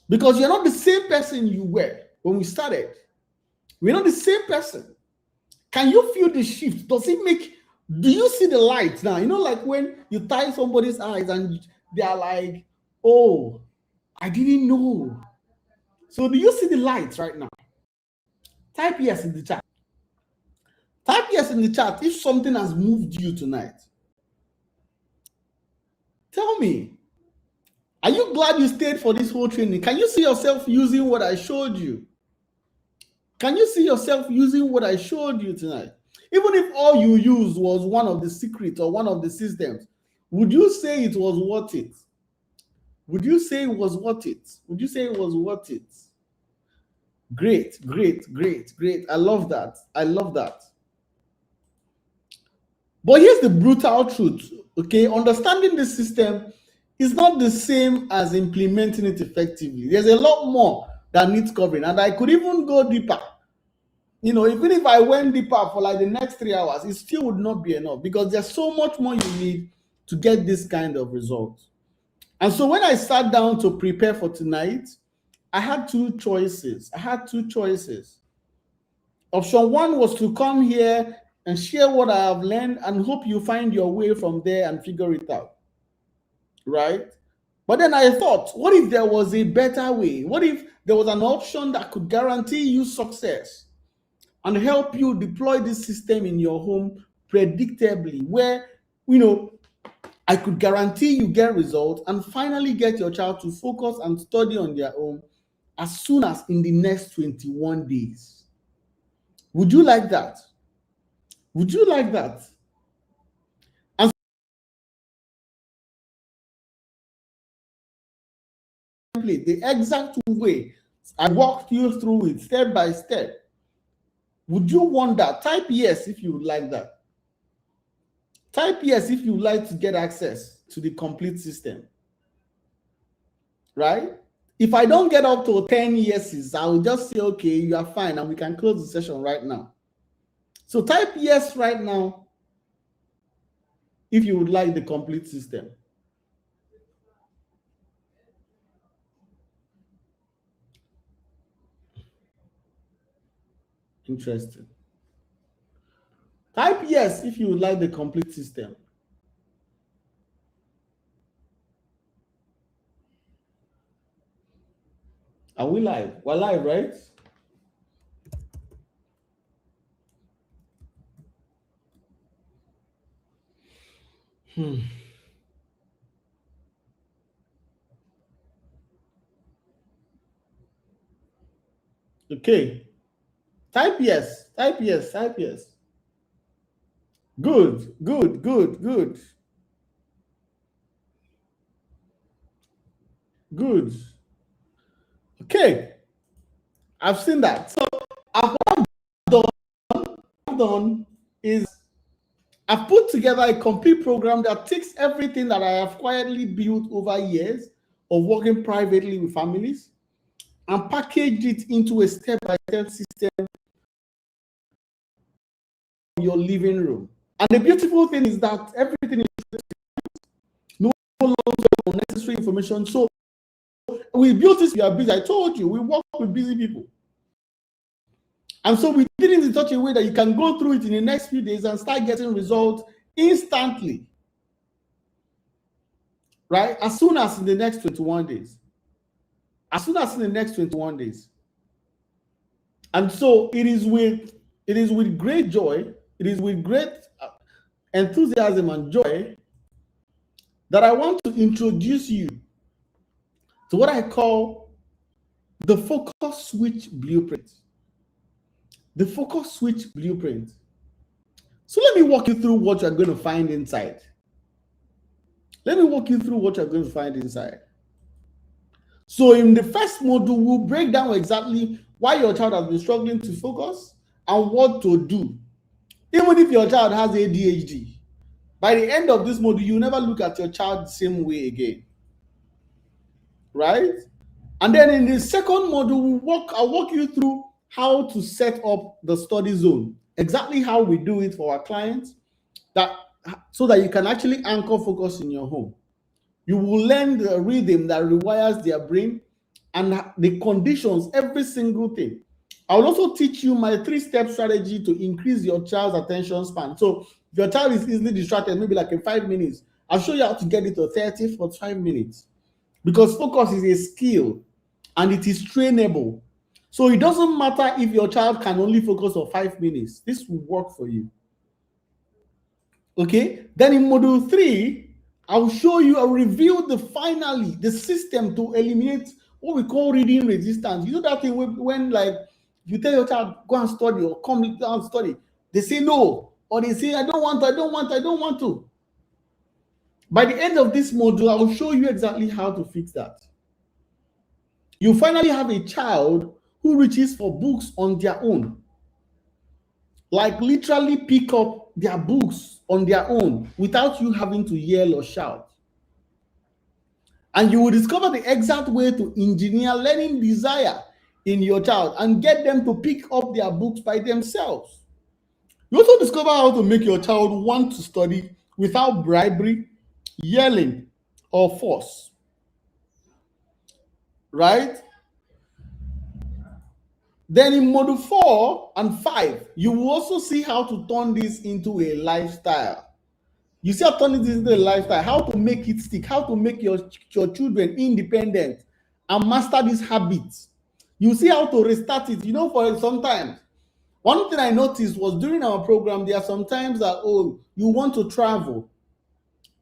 because you're not the same person you were when we started. We're not the same person. Can you feel the shift? Do you see the light now? You know, like when you tie somebody's eyes and they are like, oh, I didn't know. So do you see the light right now? Type yes in the chat. Type yes in the chat if something has moved you tonight. Tell me, are you glad you stayed for this whole training? Can you see yourself using what I showed you? Can you see yourself using what I showed you tonight? Even if all you used was one of the secrets or one of the systems, would you say it was worth it? Would you say it was worth it? Would you say it was worth it? Great, great, great, great. I love that. I love that. But here's the brutal truth, okay? Understanding the system is not the same as implementing it effectively. There's a lot more that needs covering, and I could even go deeper. You know, even if I went deeper for like the next 3 hours, it still would not be enough, because there's so much more you need to get this kind of result. And so when I sat down to prepare for tonight, I had two choices. Option one was to come here and share what I have learned and hope you find your way from there and figure it out, right? But then I thought, what if there was a better way? What if there was an option that could guarantee you success and help you deploy this system in your home predictably, where, you know, I could guarantee you get results and finally get your child to focus and study on their own as soon as in the next 21 days? Would you like that? Would you like that? And the exact way I walked you through it step by step. Would you want that? Type yes if you would like that. Type yes if you would like to get access to the complete system. Right? If I don't get up to 10 yeses, I will just say, okay, you are fine, and we can close the session right now. So type yes right now if you would like the complete system. Interesting. Type yes if you would like the complete system. Are we live? We're live, right? Okay. Type yes. Type yes. Type yes. Good. Good. Good. Good. Good. Okay. I've seen that. So what I've done is I've put together a complete program that takes everything that I have quietly built over years of working privately with families and packaged it into a step-by-step system in your living room. And the beautiful thing is that everything is no longer unnecessary information. So we built this, we are busy. I told you, we work with busy people. And so we did it in such a way that you can go through it in the next few days and start getting results instantly. Right? As soon as in the next 21 days. As soon as in the next 21 days. And so it is with great joy, it is with great enthusiasm and joy that I want to introduce you to what I call the focus switch blueprint. The focus switch blueprint. So let me walk you through what you're going to find inside. Let me walk you through what you're going to find inside. So in the first module, we'll break down exactly why your child has been struggling to focus and what to do. Even if your child has ADHD, by the end of this module, you never look at your child the same way again. Right? And then in the second module, I'll walk you through how to set up the study zone, exactly how we do it for our clients, so that you can actually anchor focus in your home. You will learn the rhythm that rewires their brain and the conditions, every single thing. I will also teach you my 3-step strategy to increase your child's attention span. So if your child is easily distracted, maybe like in 5 minutes, I'll show you how to get it to 30, 45 minutes. Because focus is a skill and it is trainable. So it doesn't matter if your child can only focus for 5 minutes. This will work for you. Okay? Then in module 3, I'll show you, I'll reveal the system to eliminate what we call reading resistance. You know that thing when like you tell your child, go and study or come down and study. They say no, or they say, I don't want to. By the end of this module, I'll show you exactly how to fix that. You finally have a child who reaches for books on their own. Like literally pick up their books on their own without you having to yell or shout. And you will discover the exact way to engineer learning desire in your child and get them to pick up their books by themselves. You also discover how to make your child want to study without bribery, yelling, or force. Right? Then in module 4 and 5, you will also see how to turn this into a lifestyle. You see how turning this into a lifestyle, how to make it stick, how to make your children independent and master these habits. You see how to restart it. You know, for sometimes, one thing I noticed was during our program, there are some times that, you want to travel.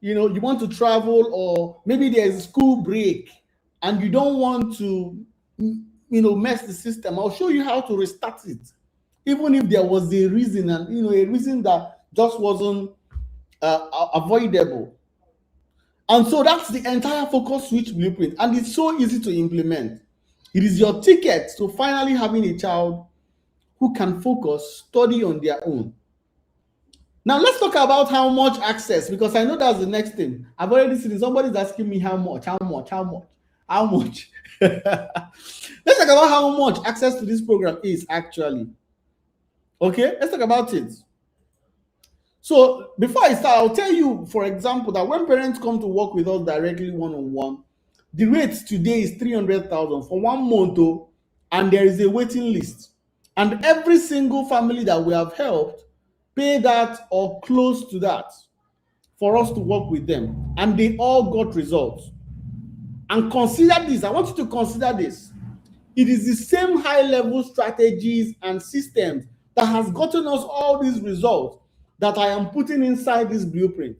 You want to travel, or maybe there's a school break and you don't want to, mess the system. I'll show you how to restart it, even if there was a reason, and a reason that just wasn't avoidable. And so that's the entire focus switch blueprint, and it's so easy to implement. It is your ticket to finally having a child who can focus, study on their own. Now let's talk about how much access, because I know that's the next thing. I've already seen somebody's asking me how much. Let's talk about how much access to this program is actually. Okay, let's talk about it. So before I start, I'll tell you, for example, that when parents come to work with us directly one-on-one, the rate today is 300,000 for 1 month, and there is a waiting list. And every single family that we have helped pay that or close to that for us to work with them. And they all got results. And consider this. I want you to consider this. It is the same high-level strategies and systems that has gotten us all these results that I am putting inside this blueprint.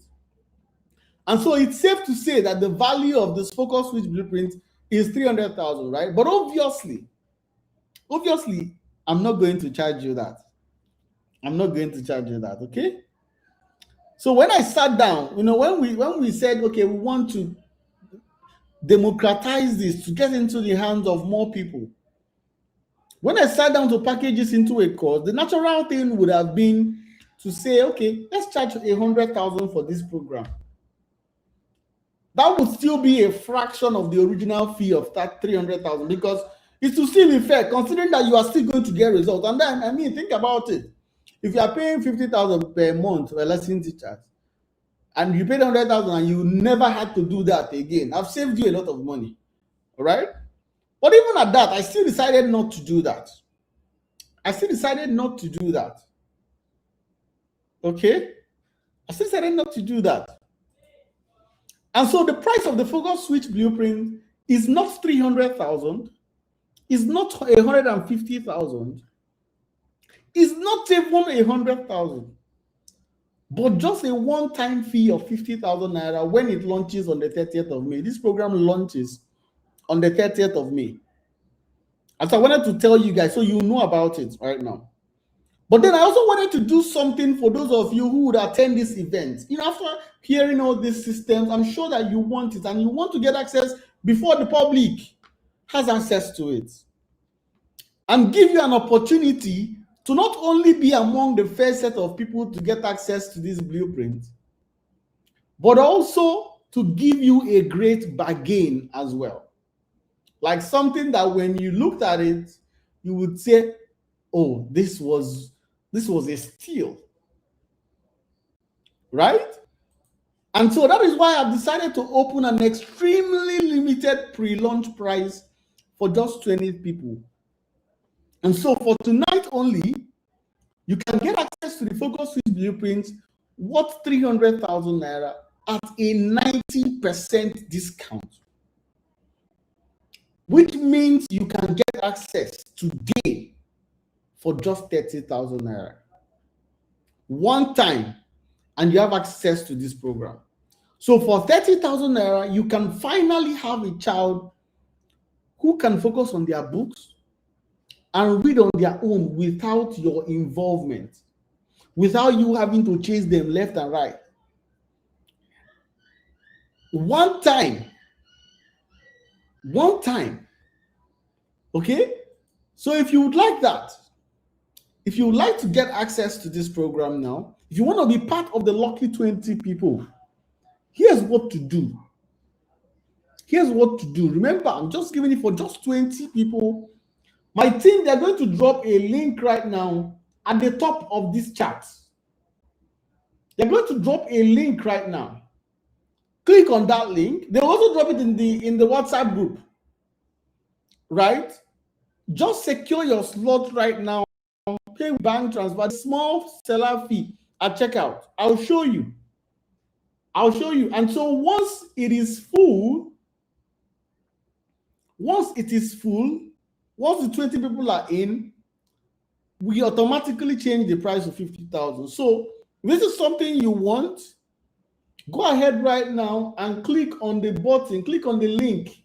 And so it's safe to say that the value of this focus switch blueprint is 300,000, right? But obviously, I'm not going to charge you that. Okay? So when I sat down, when we said, okay, we want to democratize this to get into the hands of more people. When I sat down to package this into a course, the natural thing would have been to say, okay, let's charge 100,000 for this program. That would still be a fraction of the original fee of that 300,000, because it will still be fair, considering that you are still going to get results. And then, think about it. If you are paying 50,000 per month for lesson teachers, and you paid 100,000 and you never had to do that again, I've saved you a lot of money. All right? But even at that, I still decided not to do that. Okay? I still decided not to do that. And so the price of the focus switch blueprint is not 300,000, is not 150,000, is not even 100,000, but just a one-time fee of 50,000 naira when it launches on the 30th of May. This program launches on the 30th of May. And so I wanted to tell you guys so you know about it right now. But then I also wanted to do something for those of you who would attend this event. After hearing all these systems, I'm sure that you want it and you want to get access before the public has access to it. And give you an opportunity to not only be among the first set of people to get access to this blueprint, but also to give you a great bargain as well. Like something that when you looked at it, you would say, oh, this was a steal, right? And so that is why I've decided to open an extremely limited pre-launch price for just 20 people. And so for tonight only, you can get access to the Focus Switch blueprint worth 300,000 naira at a 90% discount, which means you can get access today for just 30,000 naira. One time, and you have access to this program. So for 30,000 naira, you can finally have a child who can focus on their books and read on their own without your involvement, without you having to chase them left and right. One time. Okay? So if you would like that, if you would like to get access to this program now, if you want to be part of the lucky 20 people, here's what to do. Remember, I'm just giving it for just 20 people. My team, they're going to drop a link right now at the top of this chat. They're going to drop a link right now. Click on that link. They'll also drop it in the WhatsApp group. Right? Just secure your slot right now. Pay bank transfer, small seller fee at checkout. I'll show you. And so once it is full, once the 20 people are in, we automatically change the price to 50,000. So if this is something you want, go ahead right now and click on the button, click on the link,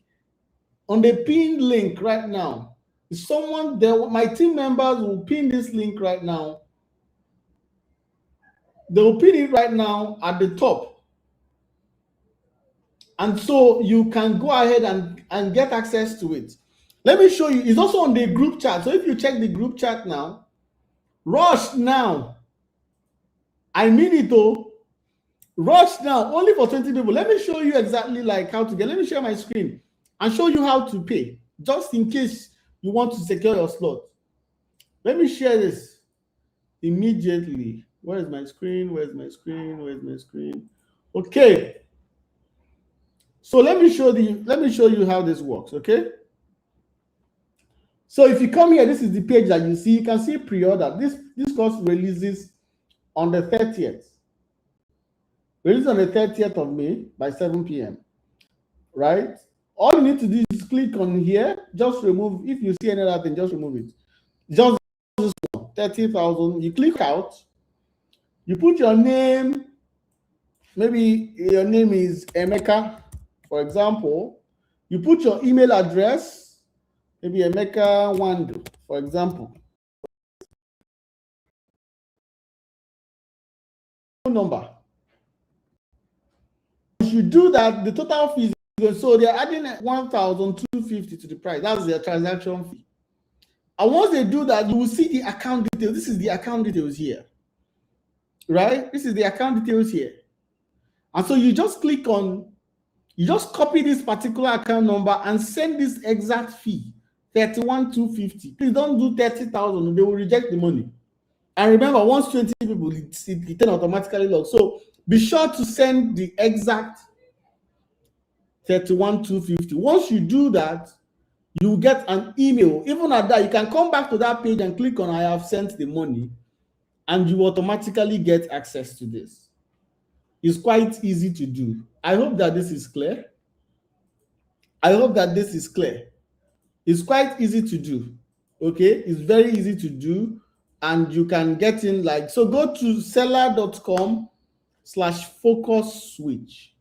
on the pinned link right now. Someone there, my team members will pin this link right now. They will pin it right now at the top. And so you can go ahead and get access to it. Let me show you. It's also on the group chat. So if you check the group chat now, rush now. I mean it though. Rush now, only for 20 people. Let me show you exactly like how to get. Let me share my screen and show you how to pay, just in case you want to secure your slot. Let me share this immediately. Where is my screen? Okay. So let me show you how this works, okay? So if you come here, this is the page that you see. You can see pre-order. This course releases on the 30th. Released on the 30th of May by 7 p.m. Right? All you need to do is click on here. Just remove. If you see any other thing, just remove it. Just this one, 30,000. You click out. You put your name. Maybe your name is Emeka, for example. You put your email address. Maybe Emeka Wando, for example. Phone number. If you do that, the total fee is, so they're adding 1,250 to the price. That's their transaction fee. And once they do that, you will see the account details. This is the account details here. Right? This is the account details here. And so you just click on, you just copy this particular account number and send this exact fee, 31,250. Please don't do 30,000. They will reject the money. And remember, once 20 people, it then automatically logs. So be sure to send the exact 31,250. Once you do that, you get an email. Even at that, you can come back to that page and click on I have sent the money, and you automatically get access to this. It's quite easy to do. I hope that this is clear. It's quite easy to do. Okay, it's very easy to do, and you can get in like, so go to seller.com/focus switch.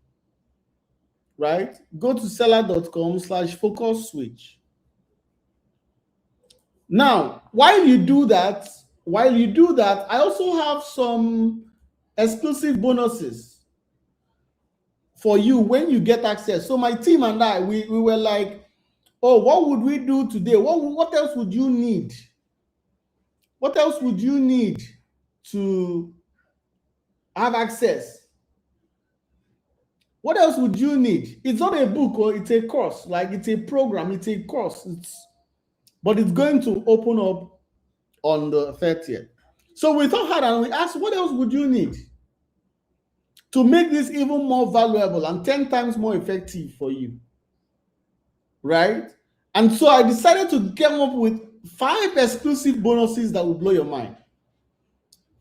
Right? Go to seller.com/focus switch. Now, while you do that, I also have some exclusive bonuses for you when you get access. So my team and I, we were like, oh, what would we do today? What else would you need? What else would you need to have access? What else would you need? It's not a book or it's a course, like it's a program, it's a course. But it's going to open up on the 30th. So we thought hard and we asked, what else would you need to make this even more valuable and 10 times more effective for you? Right? And so I decided to come up with 5 exclusive bonuses that will blow your mind.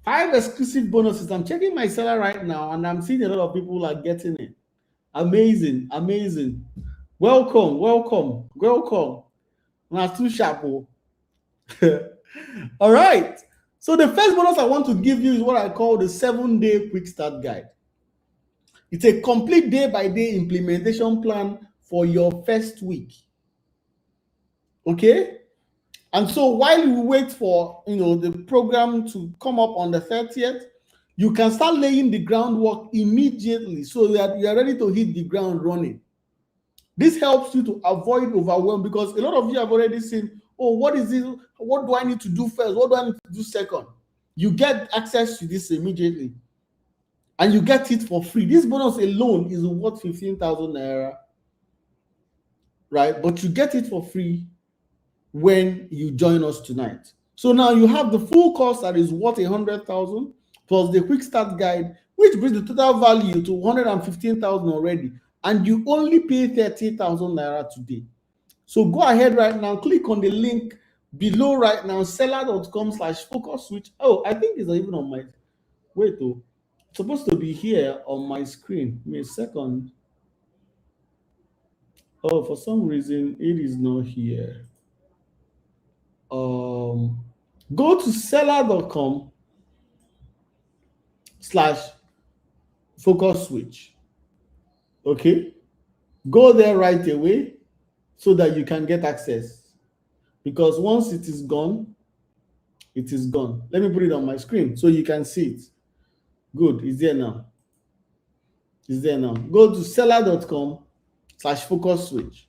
5 exclusive bonuses. I'm checking my seller right now and I'm seeing a lot of people are getting it. Amazing, amazing. Welcome. Not too sharp. All right. So the first bonus I want to give you is what I call the 7-day quick start guide. It's a complete day-by-day implementation plan for your first week. Okay? And so while you wait for the program to come up on the 30th, you can start laying the groundwork immediately so that you are ready to hit the ground running. This helps you to avoid overwhelm because a lot of you have already seen, oh, what is it? What do I need to do first? What do I need to do second? You get access to this immediately and you get it for free. This bonus alone is worth 15,000 naira, right? But you get it for free when you join us tonight. So now you have the full course that is worth 100,000 plus the quick start guide, which brings the total value to 115,000 already. And you only pay 30,000 naira today. So go ahead right now, click on the link below right now, seller.com/focus switch. Oh, I think it's even on my, wait, oh, it's supposed to be here on my screen. Give me a second. Oh, for some reason, it is not here. Go to seller.com/focus switch. Okay, go there right away so that you can get access, because once it is gone, it is gone. Let me put it on my screen so you can see it. Good, it's there now. It's there now. Go to seller.com/focus switch.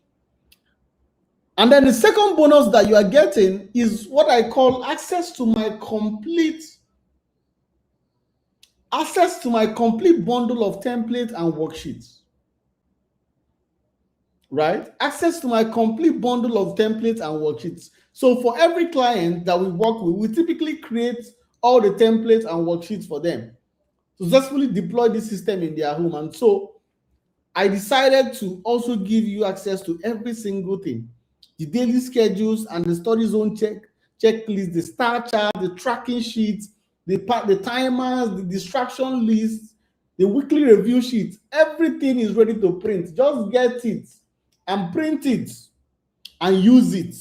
And then the second bonus that you are getting is what I call access to my complete bundle of templates and worksheets. Right? Access to my complete bundle of templates and worksheets. So for every client that we work with, we typically create all the templates and worksheets for them to successfully deploy this system in their home. And so I decided to also give you access to every single thing: the daily schedules and the study zone checklist, the star chart, the tracking sheets, the timers, the distraction list, the weekly review sheet. Everything is ready to print. Just get it and print it and use it.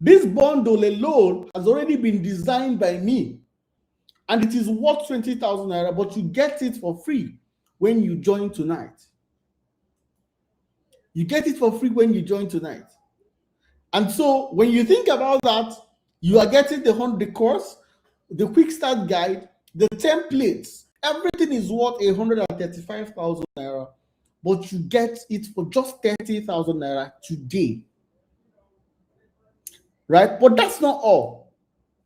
This bundle alone has already been designed by me and it is worth 20,000 naira, but you get it for free when you join tonight. You get it for free when you join tonight. And so when you think about that, you are getting the course, the quick start guide, the templates. Everything is worth 135,000 naira, but you get it for just 30,000 naira today. Right? But that's not all.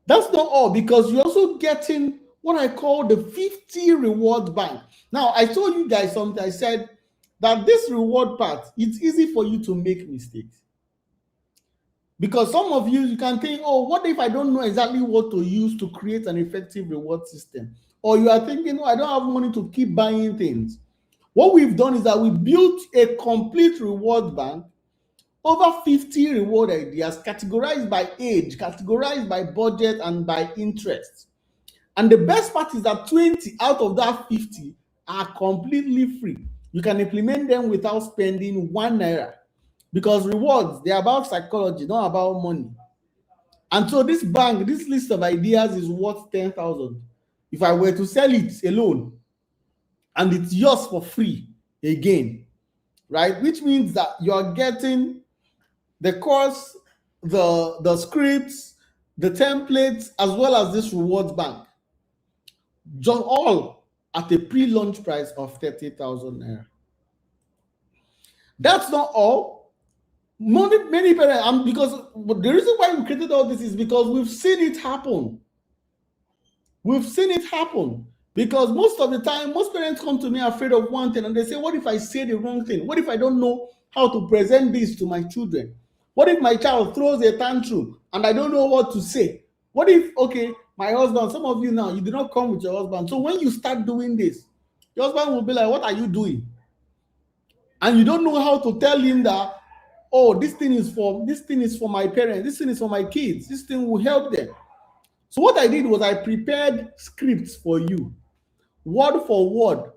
That's not all, because you're also getting what I call the 50 reward bank. Now, I told you guys something. I said that this reward part, it's easy for you to make mistakes. Because some of you can think, oh, what if I don't know exactly what to use to create an effective reward system? Or you are thinking, oh, I don't have money to keep buying things. What we've done is that we built a complete reward bank, over 50 reward ideas categorized by age, categorized by budget, and by interest. And the best part is that 20 out of that 50 are completely free. You can implement them without spending 1 naira, because rewards, they're about psychology, not about money. And so this list of ideas is worth 10,000. If I were to sell it alone, and it's yours for free again, right? Which means that you're getting the course, the scripts, the templates, as well as this rewards bank, just all at a pre-launch price of 30,000 naira. That's not all. Many parents, and because the reason why we created all this is because we've seen it happen. We've seen it happen. Because most of the time, most parents come to me afraid of one thing and they say, what if I say the wrong thing? What if I don't know how to present this to my children? What if my child throws a tantrum and I don't know what to say? What if, okay, my husband, some of you now, you do not come with your husband. So when you start doing this, your husband will be like, what are you doing? And you don't know how to tell him that, oh, this thing is for my parents, this thing is for my kids, this thing will help them. So what I did was I prepared scripts for you, word for word,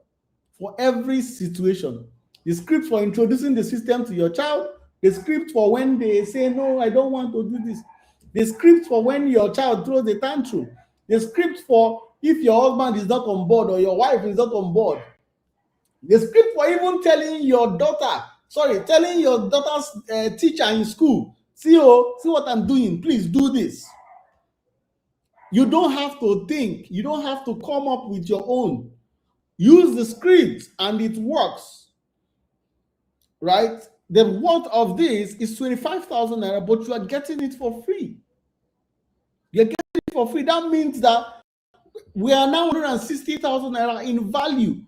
for every situation. The script for introducing the system to your child, the script for when they say, no, I don't want to do this, the script for when your child throws a tantrum, the script for if your husband is not on board or your wife is not on board, the script for even telling your daughter's teacher in school, see what I'm doing, please do this. You don't have to think, you don't have to come up with your own. Use the script and it works, right? The worth of this is 25,000 naira, but you are getting it for free. You're getting it for free. That means that we are now 160,000 naira in value.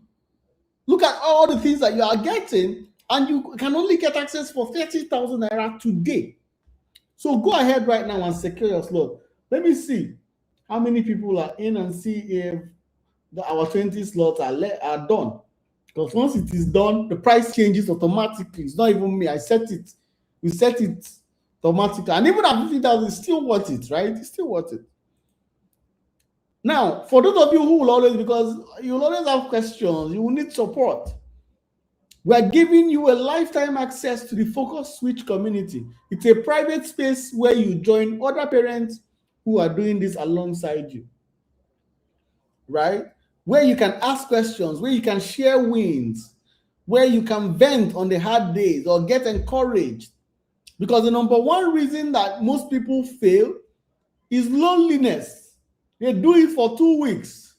Look at all the things that you are getting, and you can only get access for 30,000 naira today. So go ahead right now and secure your slot. Let me see how many people are in and see if our 20 slots are done. Because once it is done, the price changes automatically. It's not even me. I set it. We set it automatically. And even at 50,000, it's still worth it, right? It's still worth it. Now, for those of you who will always, because you will always have questions, you will need support. We are giving you a lifetime access to the Focus Switch community. It's a private space where you join other parents who are doing this alongside you, right? Where you can ask questions, where you can share wins, where you can vent on the hard days or get encouraged. Because the number one reason that most people fail is loneliness. They do it for 2 weeks.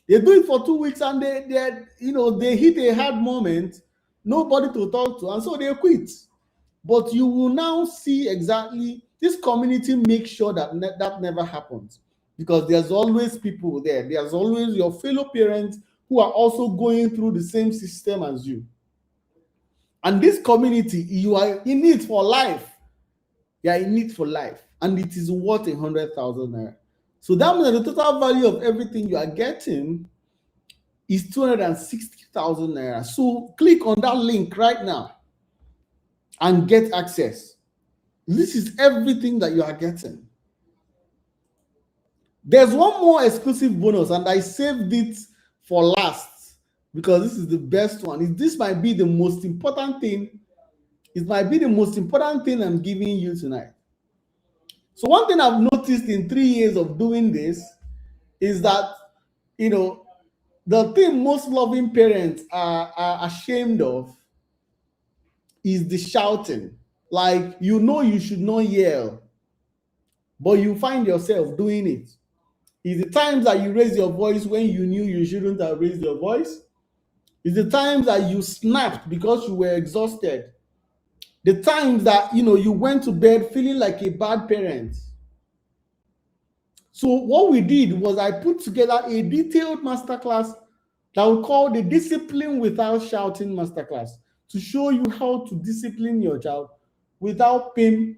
They do it for 2 weeks and they hit a hard moment, nobody to talk to, and so they quit. But you will now see exactly this community makes sure that that never happens, because there's always people there. There's always your fellow parents who are also going through the same system as you. And this community, you are in it for life. You are in it for life, and it is worth 100,000 naira. So that means the total value of everything you are getting is 260,000 naira. So click on that link right now and get access. This is everything that you are getting. There's one more exclusive bonus, and I saved it for last because this is the best one. This might be the most important thing. It might be the most important thing I'm giving you tonight. So one thing I've noticed in 3 years of doing this is that, the thing most loving parents are ashamed of is the shouting. Like, you should not yell, but you find yourself doing it. Is the times that you raise your voice when you knew you shouldn't have raised your voice. Is the times that you snapped because you were exhausted. The times that, you went to bed feeling like a bad parent. So what we did was I put together a detailed masterclass that we call the Discipline Without Shouting Masterclass, to show you how to discipline your child without pain,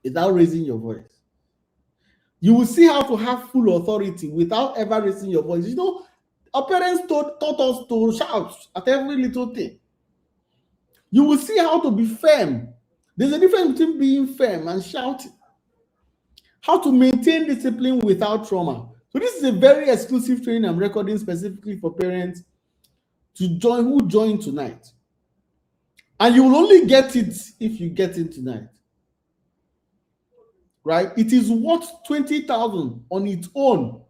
without raising your voice. You will see how to have full authority without ever raising your voice. Our parents taught us to shout at every little thing. You will see how to be firm. There's a difference between being firm and shouting. How to maintain discipline without trauma. So this is a very exclusive training I'm recording specifically for parents who join tonight. And you will only get it if you get it tonight. Right? It is worth 20,000 on its own,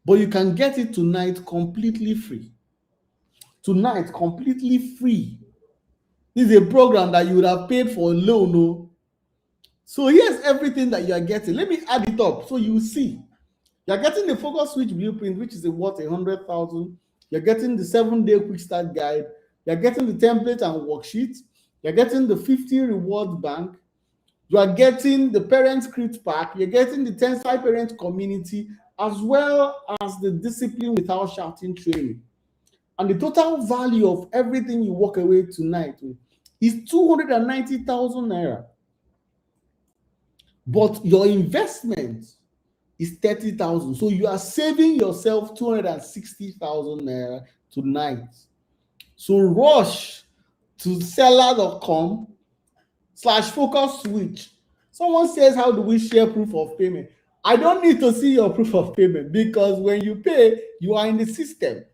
but you can get it tonight completely free. Tonight, completely free. This is a program that you would have paid for alone, So here's everything that you are getting. Let me add it up so you see. You're getting the focus switch blueprint, which is worth 100,000. You're getting the 7-day quick start guide. You're getting the template and worksheet. You're getting the 50 reward bank. You are getting the parent script pack. You're getting the Tensai parent community, as well as the discipline without shouting training. And the total value of everything you walk away tonight with is 290,000 naira. But your investment is 30,000. So you are saving yourself 260,000 naira tonight. So rush to seller.com/focus switch. Someone says, how do we share proof of payment? I don't need to see your proof of payment, because when you pay, you are in the system.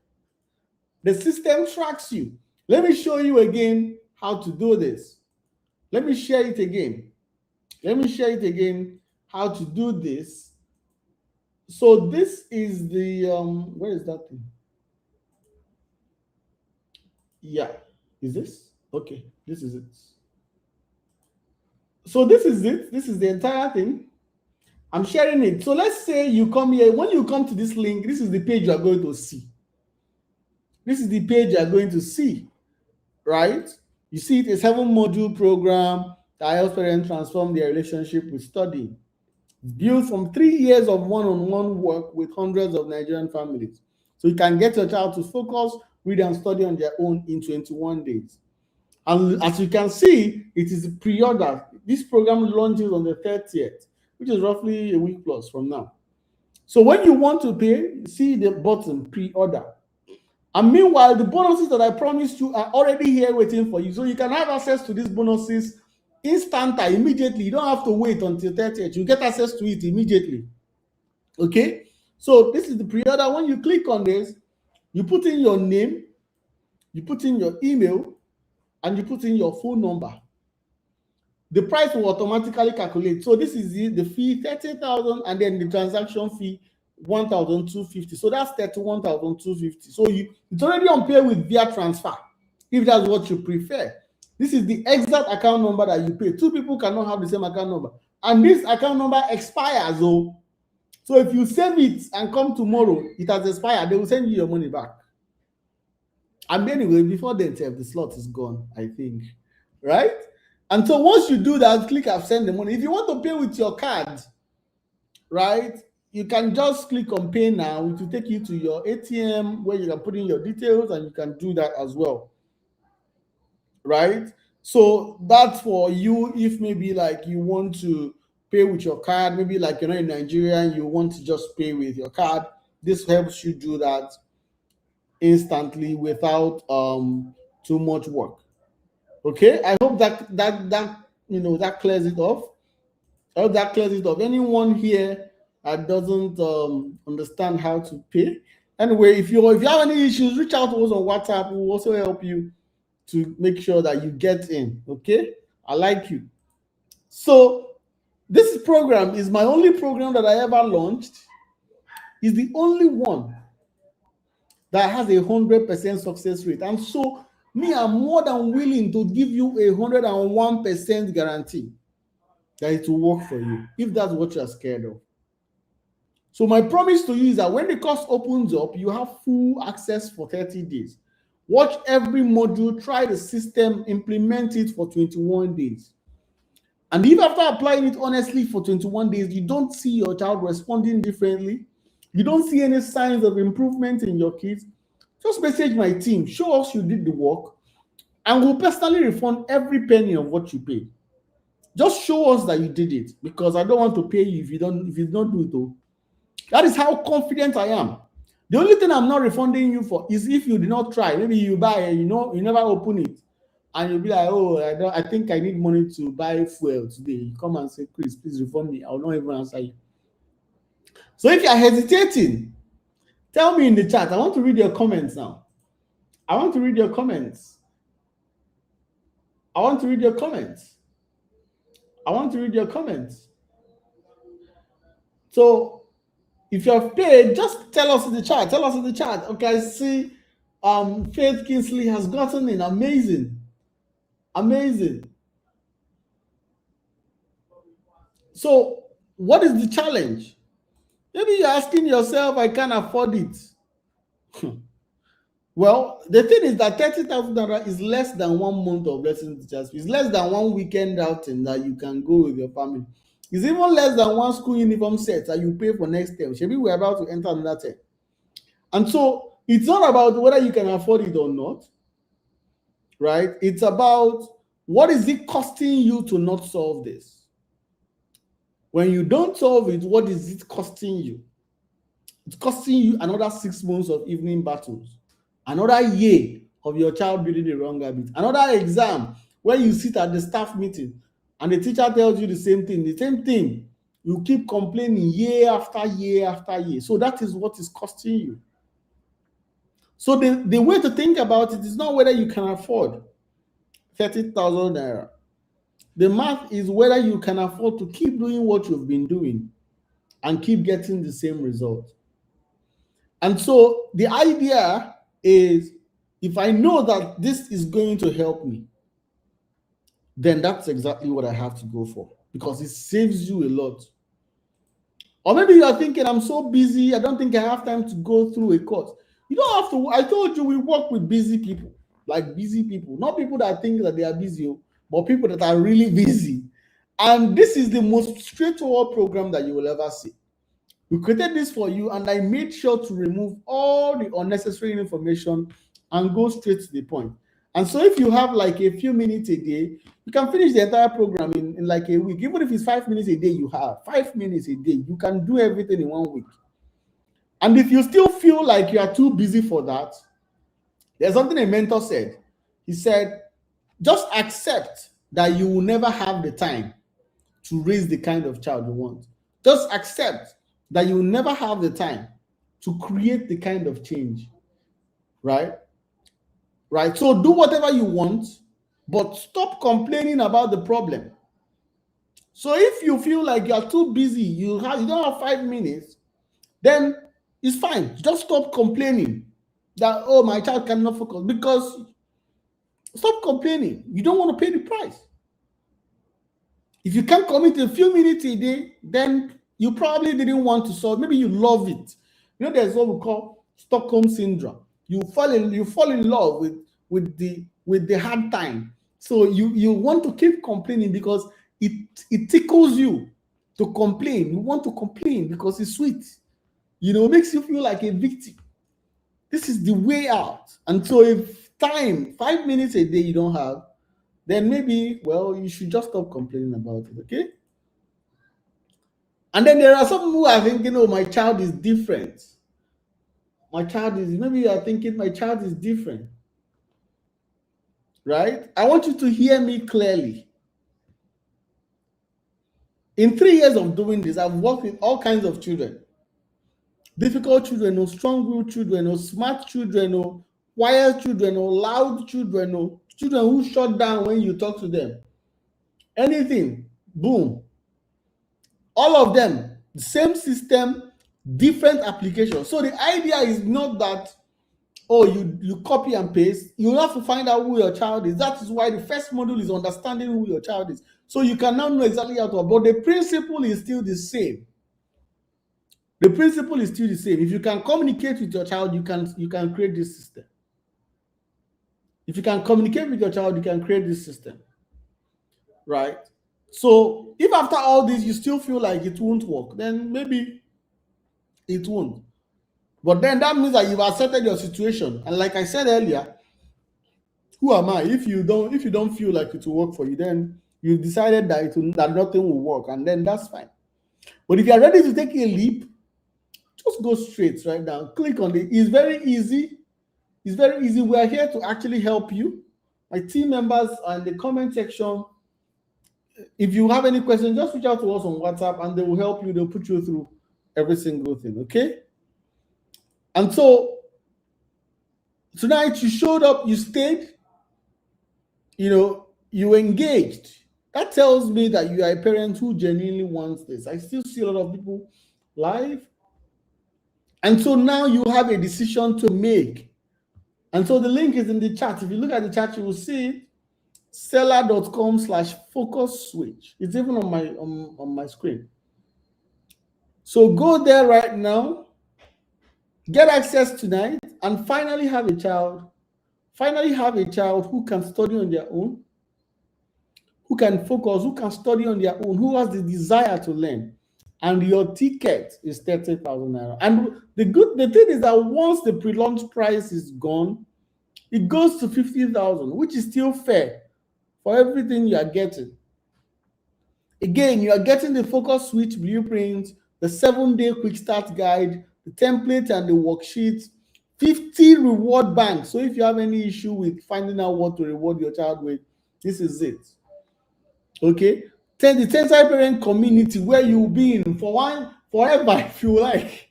The system tracks you. Let me show you again how to do this. Let me share it again. How to do this. So this is the where is that thing? Yeah, is this okay? This is it. So this is it. This is the entire thing. I'm sharing it. So let's say you come here. When you come to this link, this is the page you are going to see. Right? You see, it's a 7-module program that helps parents transform their relationship with studying. It's built from 3 years of one-on-one work with hundreds of Nigerian families. So you can get your child to focus, read and study on their own in 21 days. And as you can see, it is pre-order. This program launches on the 30th, which is roughly a week plus from now. So when you want to pay, see the button, pre-order. And meanwhile, the bonuses that I promised you are already here waiting for you. So you can have access to these bonuses instantaneously, immediately. You don't have to wait until 30th. You get access to it immediately. Okay? So this is the pre-order. When you click on this, you put in your name, you put in your email, and you put in your phone number. The price will automatically calculate. So this is the fee, 30,000, and then the transaction fee, 1,250. So that's 31,250. So it's already on pay with via transfer, if that's what you prefer. This is the exact account number that you pay. Two people cannot have the same account number. And this account number expires. So if you save it and come tomorrow, it has expired, they will send you your money back. And anyway, before then, the slot is gone, I think. Right? And so once you do that, click I've sent the money. If you want to pay with your card, right, you can just click on pay now. It will take you to your ATM where you can put in your details, and you can do that as well. Right? So that's for you if maybe like you want to pay with your card, maybe like you're not in Nigeria and you want to just pay with your card. This helps you do that instantly without too much work. Okay, I hope that clears it off. I hope that clears it off. Anyone here that doesn't understand how to pay, anyway, if you have any issues, reach out to us on WhatsApp. We'll also help you to make sure that you get in. Okay, I like you. So this program is my only program that I ever launched. It's the only one that has 100% success rate, and so me, I'm more than willing to give you 101% guarantee that it will work for you if that's what you're scared of. So my promise to you is that when the course opens up, you have full access for 30 days. Watch every module, try the system, implement it for 21 days. And if after applying it honestly for 21 days, you don't see your child responding differently, you don't see any signs of improvement in your kids, just message my team, show us you did the work, and we'll personally refund every penny of what you paid. Just show us that you did it, because I don't want to pay you if you don't do it. Though. That is how confident I am. The only thing I'm not refunding you for is if you did not try. Maybe you buy and you never open it, and you'll be like, oh, I think I need money to buy fuel today. You come and say, Chris, please refund me. I will not even answer you. So if you're hesitating, tell me in the chat. I want to read your comments now. I want to read your comments. So if you have paid, just tell us in the chat. Okay, I see Faith Kingsley has gotten in. Amazing. So what is the challenge? Maybe you're asking yourself, I can't afford it. Well, the thing is that 30,000 naira is less than 1 month of lesson teachers fees. It's less than one weekend outing that you can go with your family. It's even less than one school uniform set that you pay for next term. Maybe we're about to enter another term. And so it's not about whether you can afford it or not, right? It's about what is it costing you to not solve this? When you don't solve it, what is it costing you? It's costing you another 6 months of evening battles, another year of your child building the wrong habit, another exam where you sit at the staff meeting and the teacher tells you the same thing. You keep complaining year after year after year. So that is what is costing you. So the way to think about it is not whether you can afford 30,000 naira. The math is whether you can afford to keep doing what you've been doing and keep getting the same result. And so the idea is, if I know that this is going to help me, then that's exactly what I have to go for, because it saves you a lot. Or maybe you are thinking, I'm so busy, I don't think I have time to go through a course. You don't have to. I told you we work with busy people, like busy people, not people that think that they are busy, but people that are really busy. And this is the most straightforward program that you will ever see. We created this for you, and I made sure to remove all the unnecessary information and go straight to the point. And so if you have like a few minutes a day, you can finish the entire program in like a week. Even if it's 5 minutes a day, you have 5 minutes a day. You can do everything in 1 week. And if you still feel like you are too busy for that, there's something a mentor said. He said, just accept that you will never have the time to raise the kind of child you want. Just accept that you will never have the time to create the kind of change, right? Right? So do whatever you want, but stop complaining about the problem. So if you feel like you're too busy, you don't have 5 minutes, then it's fine. Just stop complaining that, oh, my child cannot focus, because stop complaining. You don't want to pay the price. If you can't commit a few minutes a day, then you probably didn't want to solve. Maybe you love it. You know, there's what we call Stockholm syndrome. You fall in love with the hard time. So you want to keep complaining because it tickles you to complain. You want to complain because it's sweet. You know, it makes you feel like a victim. This is the way out. And so if 5 minutes a day you don't have, then maybe, well, you should just stop complaining about it, okay? And then there are some who are thinking, oh, my child is different. Maybe you are thinking my child is different, right? I want you to hear me clearly. In 3 years of doing this, I've worked with all kinds of children. Difficult children, or strong-willed children, or smart children, or quiet children, or loud children, or children who shut down when you talk to them. Anything, boom. All of them, the same system, different applications. So the idea is not that, oh, you copy and paste. You have to find out who your child is. That is why the first module is understanding who your child is. So you can now know exactly how to, but the principle is still the same. The principle is still the same. If you can communicate with your child, you can create this system. If you can communicate with your child, you can create this system, right? So if after all this you still feel like it won't work, then maybe it won't. But then that means that you've accepted your situation. And like I said earlier, who am I? If you don't feel like it will work for you, then you've decided that that nothing will work, and then that's fine. But if you are ready to take a leap, just go straight right now. Click on it. It's very easy. It's very easy. We are here to actually help you. My team members are in the comment section. If you have any questions, just reach out to us on WhatsApp and they will help you. They'll put you through every single thing, okay? And so tonight you showed up, you stayed, you engaged. That tells me that you are a parent who genuinely wants this. I still see a lot of people live. And so now you have a decision to make. And so the link is in the chat. If you look at the chat, you will see it. seller.com/focus switch. It's even on my screen. So go there right now, get access tonight, and finally have a child. Finally have a child who can study on their own, who can focus, who can study on their own, who has the desire to learn. And your ticket is 30,000 naira. And the thing is that once the pre-launch price is gone, it goes to 50,000, which is still fair for everything you are getting. Again, you are getting the focus switch blueprint, the 7-day quick start guide, the template and the worksheet, 50 reward banks. So if you have any issue with finding out what to reward your child with, this is it. Okay, the Tensai parent community where you will be in forever if you like,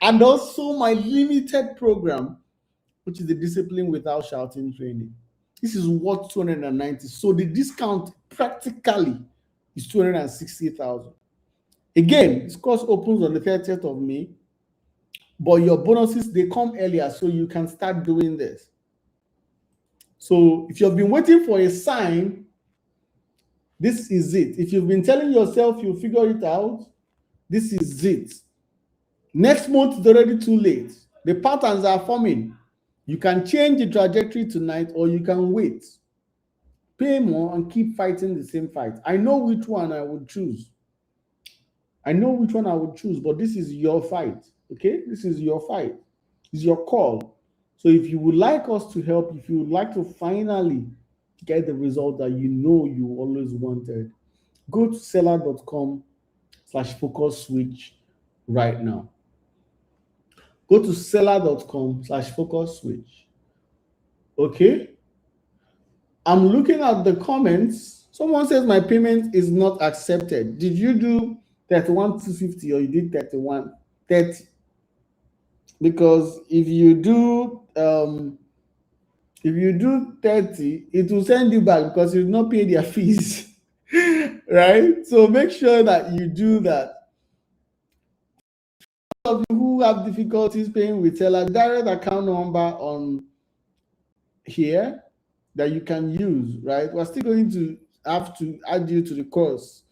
and also my limited program, which is the discipline without shouting training. This is worth 290. So the discount practically is 260,000. Again, this course opens on the 30th of May, but your bonuses, they come earlier, so you can start doing this. So if you've been waiting for a sign, this is it. If you've been telling yourself you'll figure it out, this is it. Next month is already too late. The patterns are forming. You can change the trajectory tonight, or you can wait. Pay more and keep fighting the same fight. I know which one I would choose. But this is your fight. Okay? This is your fight. It's your call. So if you would like us to help, if you would like to finally get the result that you know you always wanted, go to seller.com/focus switch right now. Go to seller.com/focus switch. Okay. I'm looking at the comments. Someone says my payment is not accepted. Did you do 31,250 or you did 31,30? Because if you do 30, it will send you back because you did not pay their fees. Right? So make sure that you do that. Those of you who have difficulties paying with seller, direct account number on here that you can use, right? We're still going to have to add you to the course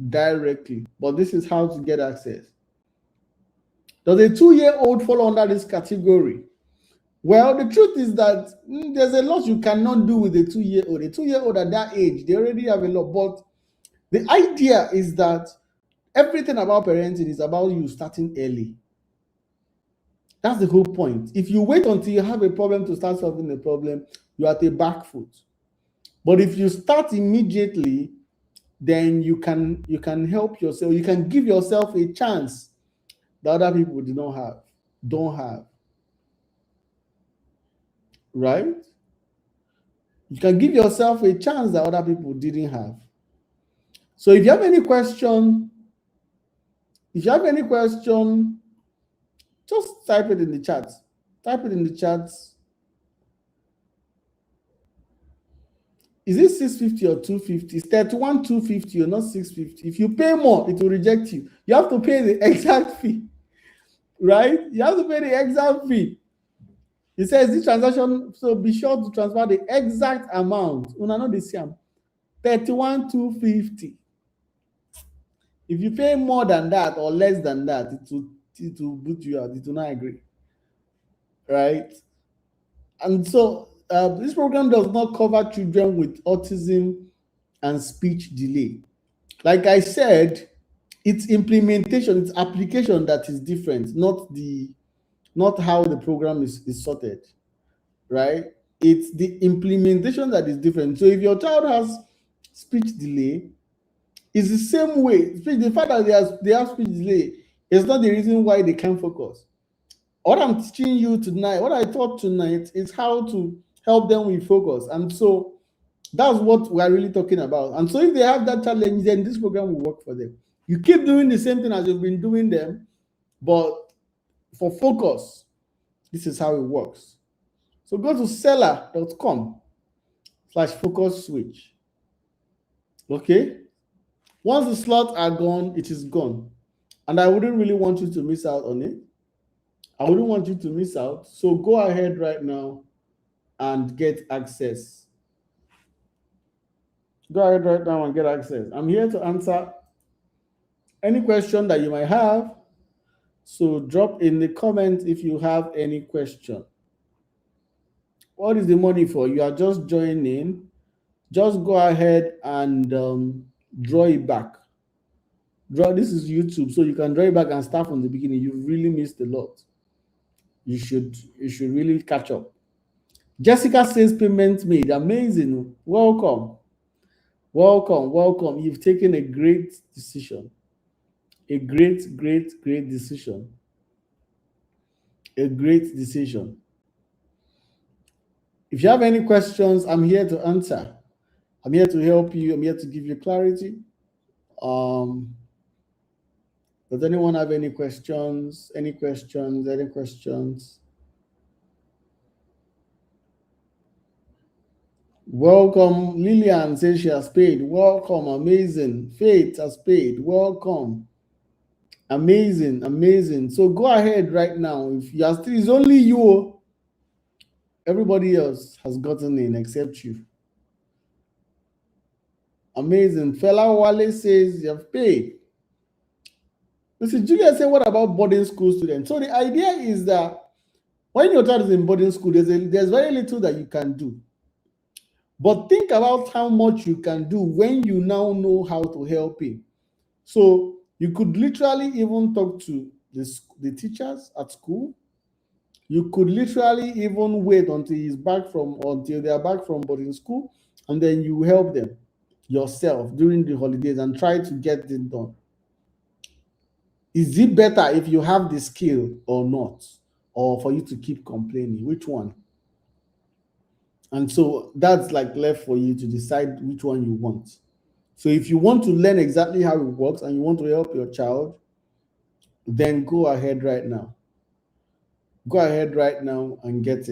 directly, but this is how to get access. Does a 2-year-old fall under this category? Well, the truth is that there's a lot you cannot do with a 2-year-old. A 2-year-old at that age, they already have a lot. But the idea is that everything about parenting is about you starting early. That's the whole point. If you wait until you have a problem to start solving the problem, you're at a back foot. But if you start immediately, then you can help yourself. You can give yourself a chance that other people don't have. Right? You can give yourself a chance that other people didn't have. So if you have any question, just type it in the chat. Type it in the chat. Is it 650 or 250? It's 31,250 or not 650. If you pay more, it will reject you. You have to pay the exact fee. Right? You have to pay the exact fee. It says this transaction, so be sure to transfer the exact amount. Una know the same. 31,250. If you pay more than that or less than that, it will boot you out. It will not agree. Right? And so this program does not cover children with autism and speech delay. Like I said, it's implementation, it's application that is different, not how the program is sorted, right? It's the implementation that is different. So if your child has speech delay, it's the same way. The fact that they have speech delay is not the reason why they can't focus. What I'm teaching you tonight, what I taught tonight, is how to help them with focus. And so that's what we're really talking about. And so if they have that challenge, then this program will work for them. You keep doing the same thing as you've been doing them, but for focus, this is how it works. So go to seller.com/focus switch. Okay? Once the slots are gone, it is gone. And I wouldn't really want you to miss out on it. So go ahead right now and get access. Go ahead right now and get access. I'm here to answer any question that you might have. So drop in the comments if you have any question. What is the money for? You are just joining. Just go ahead and draw it back. This is YouTube, so you can draw it back and start from the beginning. You've really missed a lot. You should really catch up. Jessica says payment made. Amazing. Welcome. Welcome. You've taken a great decision. A great decision. A great decision. If you have any questions, I'm here to answer. I'm here to help you. I'm here to give you clarity. Does anyone have any questions? Any questions? Welcome. Lillian says she has paid. Welcome. Amazing. Faith has paid. Welcome. Amazing. So go ahead right now. If you are still, it's only you. Everybody else has gotten in except you. Amazing. Fela Wale says you have paid. Mr. Julia said, what about boarding school students? So the idea is that when your child is in boarding school, there's very little that you can do. But think about how much you can do when you now know how to help him. So you could literally even talk to the teachers at school. You could literally even wait until they are back from boarding school, and then you help them yourself during the holidays and try to get it done. Is it better if you have the skill or not, or for you to keep complaining? Which one? And so that's like left for you to decide which one you want. So if you want to learn exactly how it works and you want to help your child, then go ahead right now. Go ahead right now and get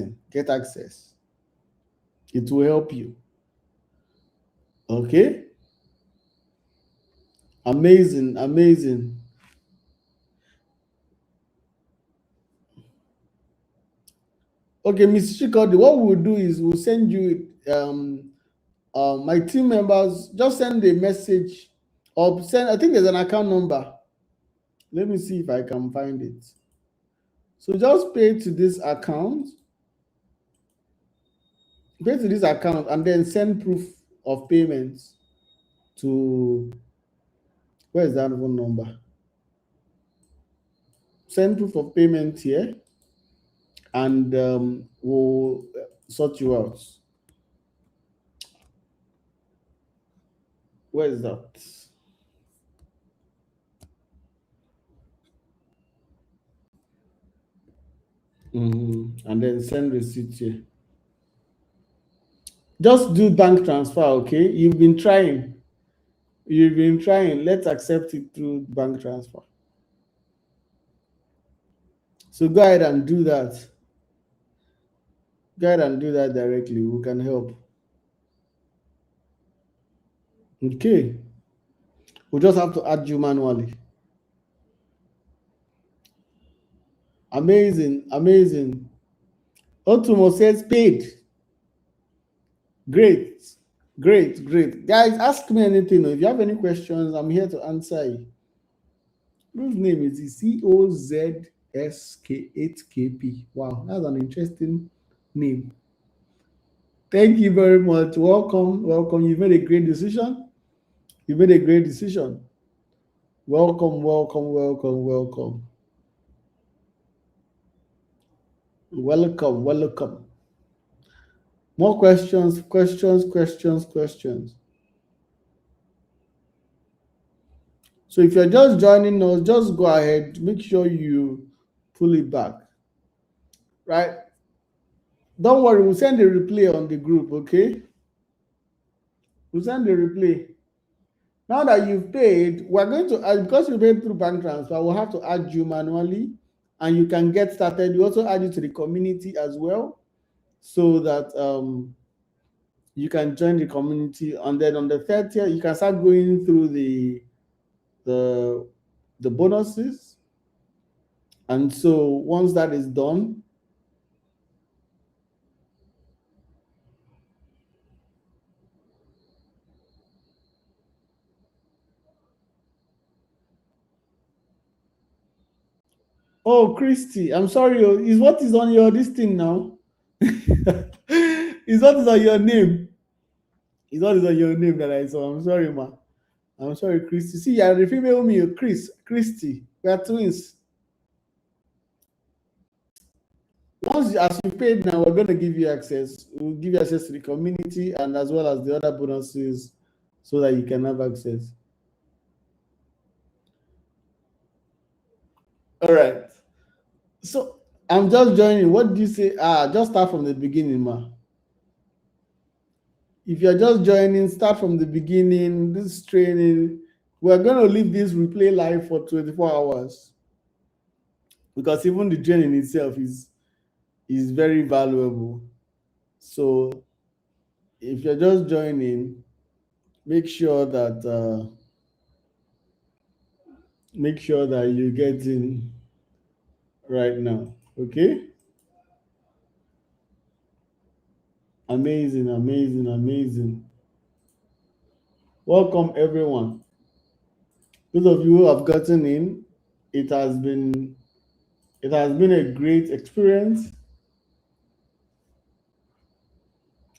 access. It will help you. Okay? Amazing. Okay, Ms. Chikodi, what we'll do is we'll send you my team members. Just send a message or send, I think there's an account number. Let me see if I can find it. So just pay to this account. Pay to this account and then send proof of payments to, where is that phone number? Send proof of payment here and we'll sort you out. Where is that? And then send receipt here. Just do bank transfer, okay? You've been trying. Let's accept it through bank transfer. So go ahead and do that. Go ahead and do that directly. We can help. Okay. We'll just have to add you manually. Amazing. Otumo says paid. Great. Guys, ask me anything. If you have any questions, I'm here to answer you. Whose name is it? COZSK8KP. Wow, that's an interesting name. Thank you very much. Welcome. You've made a great decision. Welcome. More questions. So if you're just joining us, just go ahead. Make sure you pull it back. Right? Don't worry, we'll send a replay on the group, okay? We'll send the replay. Now that you've paid, we're going to add, because you paid through bank transfer, we'll have to add you manually and you can get started. We also add you to the community as well so that you can join the community. And then on the 30th, you can start going through the bonuses. And so once that is done, Oh, Christy, I'm sorry. Is what is on your this thing now? Is what is on your name? Is what is on your name that I saw? I'm sorry, ma. I'm sorry, Christy. See, you're the female me, Christy. We are twins. Once as you paid now, we're going to give you access. We'll give you access to the community and as well as the other bonuses so that you can have access. All right. So I'm just joining. What do you say? Just start from the beginning, ma. If you're just joining, start from the beginning. This training, we're going to leave this replay live for 24 hours because even the training itself is very valuable. So if you're just joining, make sure that you get in right now. Okay. Amazing, amazing, amazing. Welcome everyone. Those of you who have gotten in, it has been a great experience.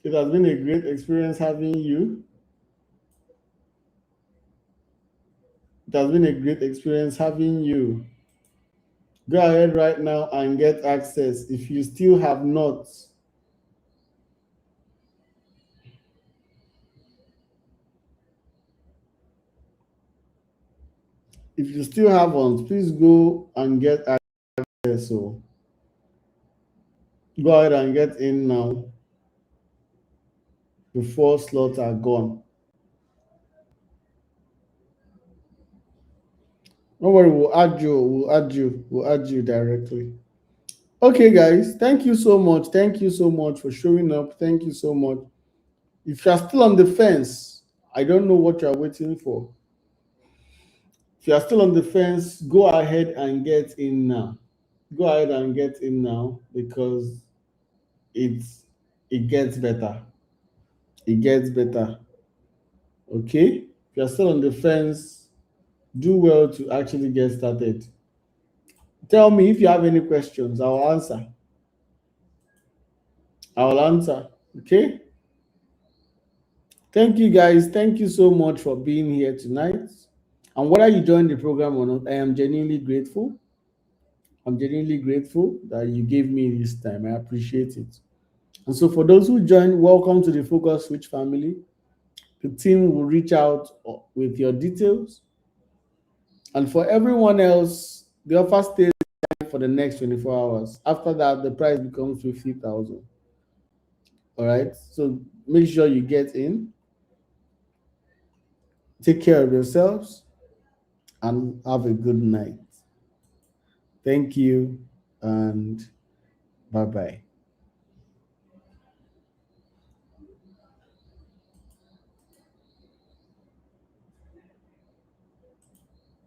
It has been a great experience having you. It has been a great experience having you. Go ahead right now and get access if you still have not. If you still haven't, please go and get access. So go ahead and get in now before slots are gone. Don't worry, we'll add you directly. Okay, guys, thank you so much. Thank you so much for showing up. Thank you so much. If you're still on the fence, I don't know what you're waiting for. If you're still on the fence, go ahead and get in now. Go ahead and get in now because it gets better. It gets better. Okay? If you're still on the fence, do well to actually get started. Tell me if you have any questions. I will answer. Okay? Thank you, guys. Thank you so much for being here tonight. And whether you joined the program or not, I am genuinely grateful. I'm genuinely grateful that you gave me this time. I appreciate it. And so, for those who joined, welcome to the Focus Switch family. The team will reach out with your details. And for everyone else, the offer stays for the next 24 hours. After that, the price becomes 50,000. All right. So make sure you get in. Take care of yourselves and have a good night. Thank you and bye bye.